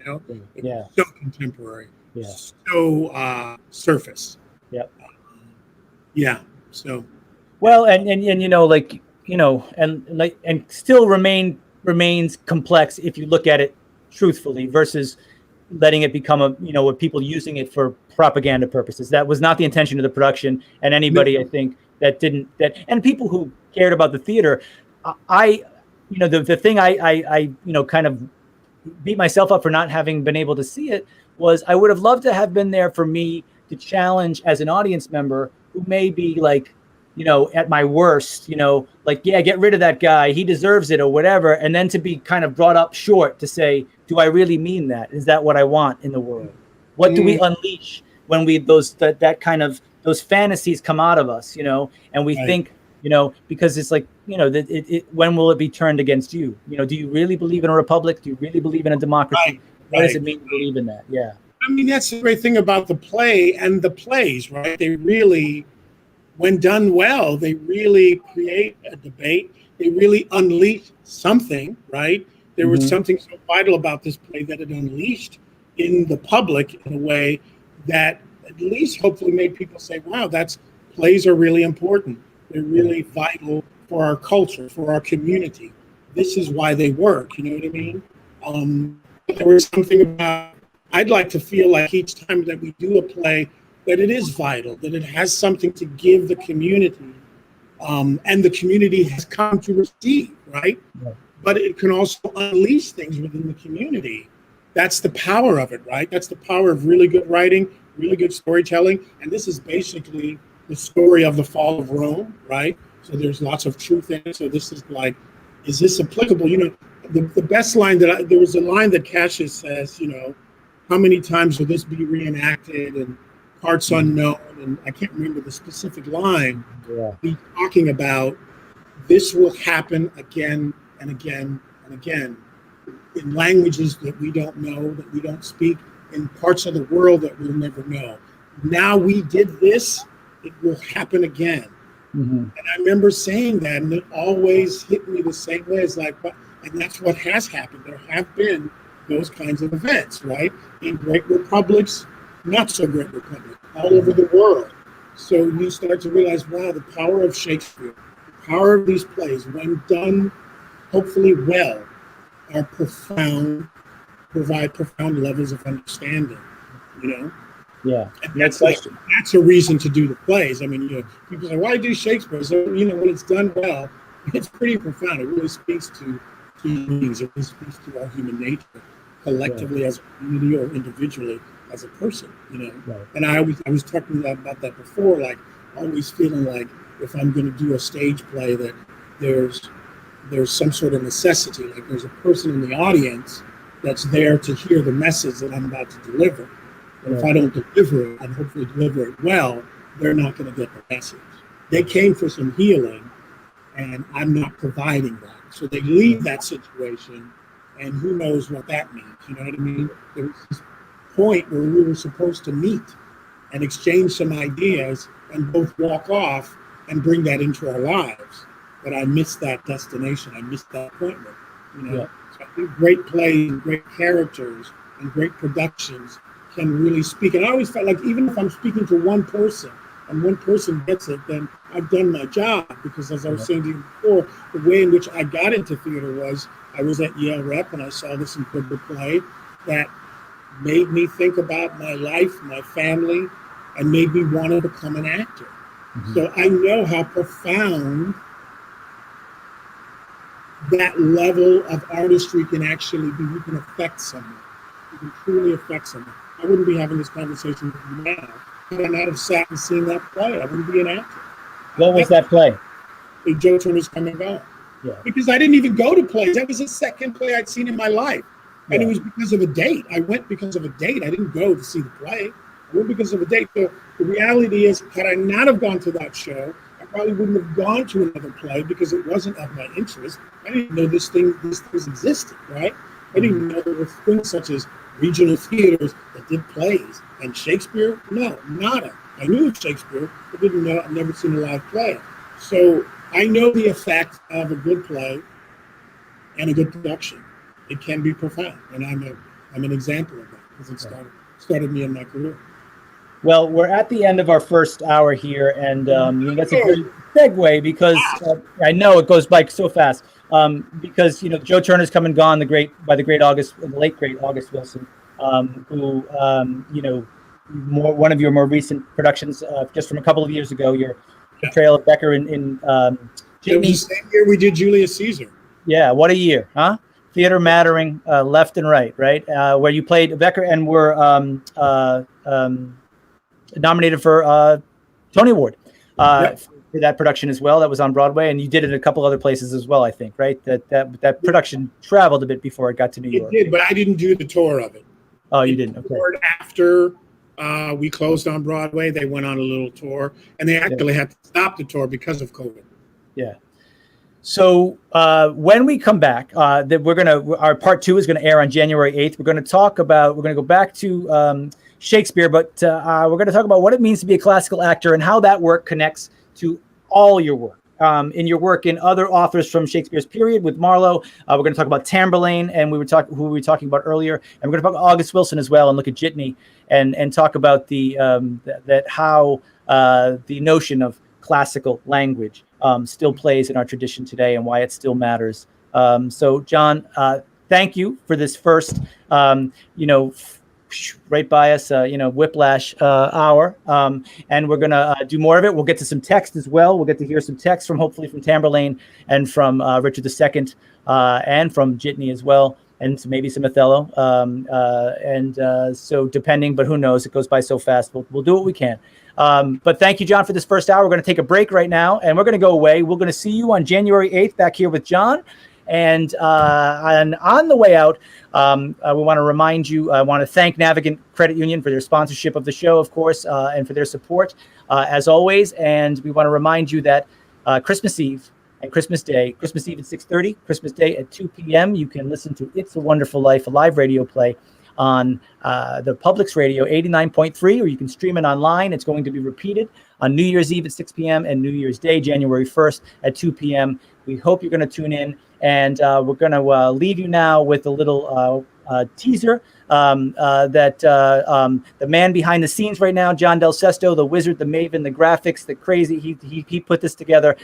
It was so contemporary, so surface. So. Well, and still remains complex if you look at it truthfully versus letting it become with people using it for propaganda purposes. That was not the intention of the production, and anybody I think and people who cared about the theater, the thing I kind of beat myself up for not having been able to see it was I would have loved to have been there for me to challenge as an audience member who may be like, at my worst, get rid of that guy, he deserves it or whatever, and then to be kind of brought up short to say, do I really mean that? Is that what I want in the world? What do we unleash when that kind of those fantasies come out of us, and we think, because it's like, when will it be turned against you? Do you really believe in a republic? Do you really believe in a democracy? What does it mean to believe in that? Yeah. I mean, that's the great thing about the play and the plays, right? They really, when done well, they really create a debate. They really unleash something, right? There was something so vital about this play that it unleashed in the public in a way that at least hopefully made people say, wow, plays are really important. They're really vital for our culture, for our community. This is why they work, you know what I mean? There was something about, I'd like to feel like each time that we do a play, that it is vital, that it has something to give the community, and the community has come to receive, right? But it can also unleash things within the community. That's the power of it, right? That's the power of really good writing, really good storytelling. And this is basically the story of the fall of Rome, right? So there's lots of truth in it. So this is like, is this applicable? The best line there was a line that Cassius says, how many times will this be reenacted and parts unknown? And I can't remember the specific line. He's talking about this will happen again and again and again in languages that we don't know, that we don't speak, in parts of the world that we'll never know. Now we did this, it will happen again. And I remember saying that, and it always hit me the same way. It's like, and that's what has happened. There have been those kinds of events, right? In great republics, not so great republics, all over the world. So you start to realize, wow, the power of Shakespeare, the power of these plays, when done hopefully well, are provide profound levels of understanding, Yeah, and that's a reason to do the plays. I mean, people say, why do Shakespeare? So, when it's done well, it's pretty profound. It really speaks to human beings. It really speaks to our human nature, collectively as a community or individually as a person, And I was talking about that before, like always feeling like if I'm going to do a stage play that there's some sort of necessity, like there's a person in the audience that's there to hear the message that I'm about to deliver. And if I don't deliver it, and hopefully deliver it well, they're not going to get the message. They came for some healing, and I'm not providing that. So they leave that situation, and who knows what that means, you know what I mean? There was this point where we were supposed to meet and exchange some ideas and both walk off and bring that into our lives. But I missed that destination. I missed that appointment. So I think great plays, great characters, and great productions can really speak. And I always felt like even if I'm speaking to one person and one person gets it, then I've done my job. Because as I was saying to you before, the way in which I got into theater was I was at Yale Rep and I saw this incredible play that made me think about my life, my family, and made me want to become an actor. So I know how profound that level of artistry can actually be. You can affect someone. You can truly affect someone. I wouldn't be having this conversation with you now had I not have sat and seen that play. I wouldn't be an actor. What was that play? Joe Turner's Come and Gone. Yeah. Because I didn't even go to plays. That was the second play I'd seen in my life. And it was because of a date. I went because of a date. I didn't go to see the play. I went because of a date. So the reality is, had I not have gone to that show, I probably wouldn't have gone to another play because it wasn't of my interest. I didn't know these things existed, right? I didn't know there were things such as regional theaters that did plays. And Shakespeare? No, nada. I knew of Shakespeare, but didn't know. I've never seen a live play. So I know the effect of a good play and a good production. It can be profound, and I'm an example of that because it started me in my career. Well, we're at the end of our first hour here, and that's a good segue because I know it goes by so fast. Because Joe Turner's Come and Gone, the late great August Wilson, who one of your more recent productions, just from a couple of years ago, your portrayal of Becker in Jitney. It was the same year we did Julius Caesar. Yeah, what a year, huh? Theater mattering left and right, where you played Becker and were nominated for Tony Award for that production as well. That was on Broadway, and you did it a couple other places as well, I think, right? That production traveled a bit before it got to New York. It did, but I didn't do the tour of it. Oh, you didn't? Okay. After we closed on Broadway, they went on a little tour, and they actually had to stop the tour because of COVID. Yeah. So when we come back, our part 2 is gonna air on January 8th. We're gonna go back to Shakespeare, but we're gonna talk about what it means to be a classical actor and how that work connects to all your work. In your work in other authors from Shakespeare's period with Marlowe. We're going to talk about Tamburlaine, and who we were talking about earlier, and we're going to talk about August Wilson as well, and look at Jitney, and talk about how the notion of classical language still plays in our tradition today and why it still matters. So, John, thank you for this first, right by us, whiplash hour. And we're going to do more of it. We'll get to some text as well. We'll get to hear some text hopefully from Tamburlaine and from Richard II and from Jitney as well, and maybe some Othello. So depending, but who knows? It goes by so fast. We'll do what we can. But thank you, John, for this first hour. We're going to take a break right now, and we're going to go away. We're going to see you on January 8th back here with John. And on the way out, we want to remind you, I want to thank Navigant Credit Union for their sponsorship of the show, of course, and for their support, as always. And we want to remind you that Christmas Eve and Christmas Day, Christmas Eve at 6:30, Christmas Day at 2 p.m., you can listen to It's a Wonderful Life, a live radio play on the Publix Radio 89.3, or you can stream it online. It's going to be repeated on New Year's Eve at 6 p.m. and New Year's Day, January 1st at 2 p.m. We hope you're going to tune in, and we're going to leave you now with a little teaser that the man behind the scenes right now, John Del Sesto, the wizard, the maven, the graphics, the crazy, he put this together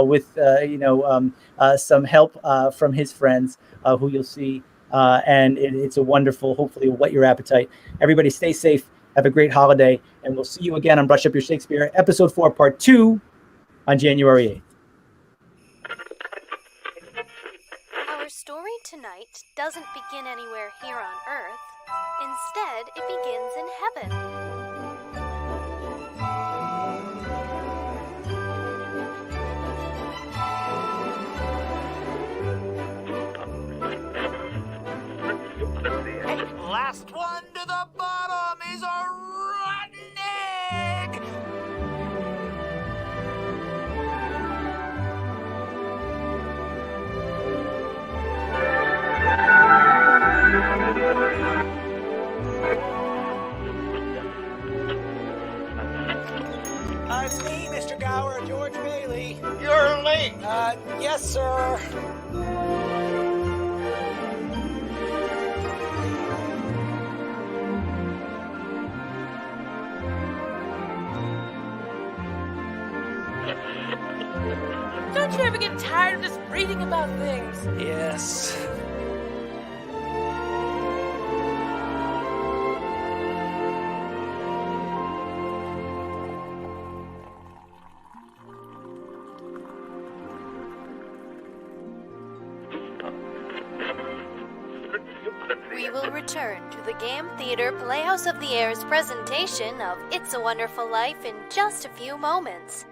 with some help from his friends who you'll see. And it's a wonderful, hopefully will whet your appetite. Everybody stay safe. Have a great holiday. And we'll see you again on Brush Up Your Shakespeare, episode 4, part 2 on January 8th. Our story tonight doesn't begin anywhere here on Earth. Instead, it begins in heaven. Last one to the bottom is a rotten egg! It's me, Mr. Gower, George Bailey. You're late! Yes, sir. Don't you ever get tired of just reading about things? Yes. We will return to the Gam Theater Playhouse of the Air's presentation of It's a Wonderful Life in just a few moments.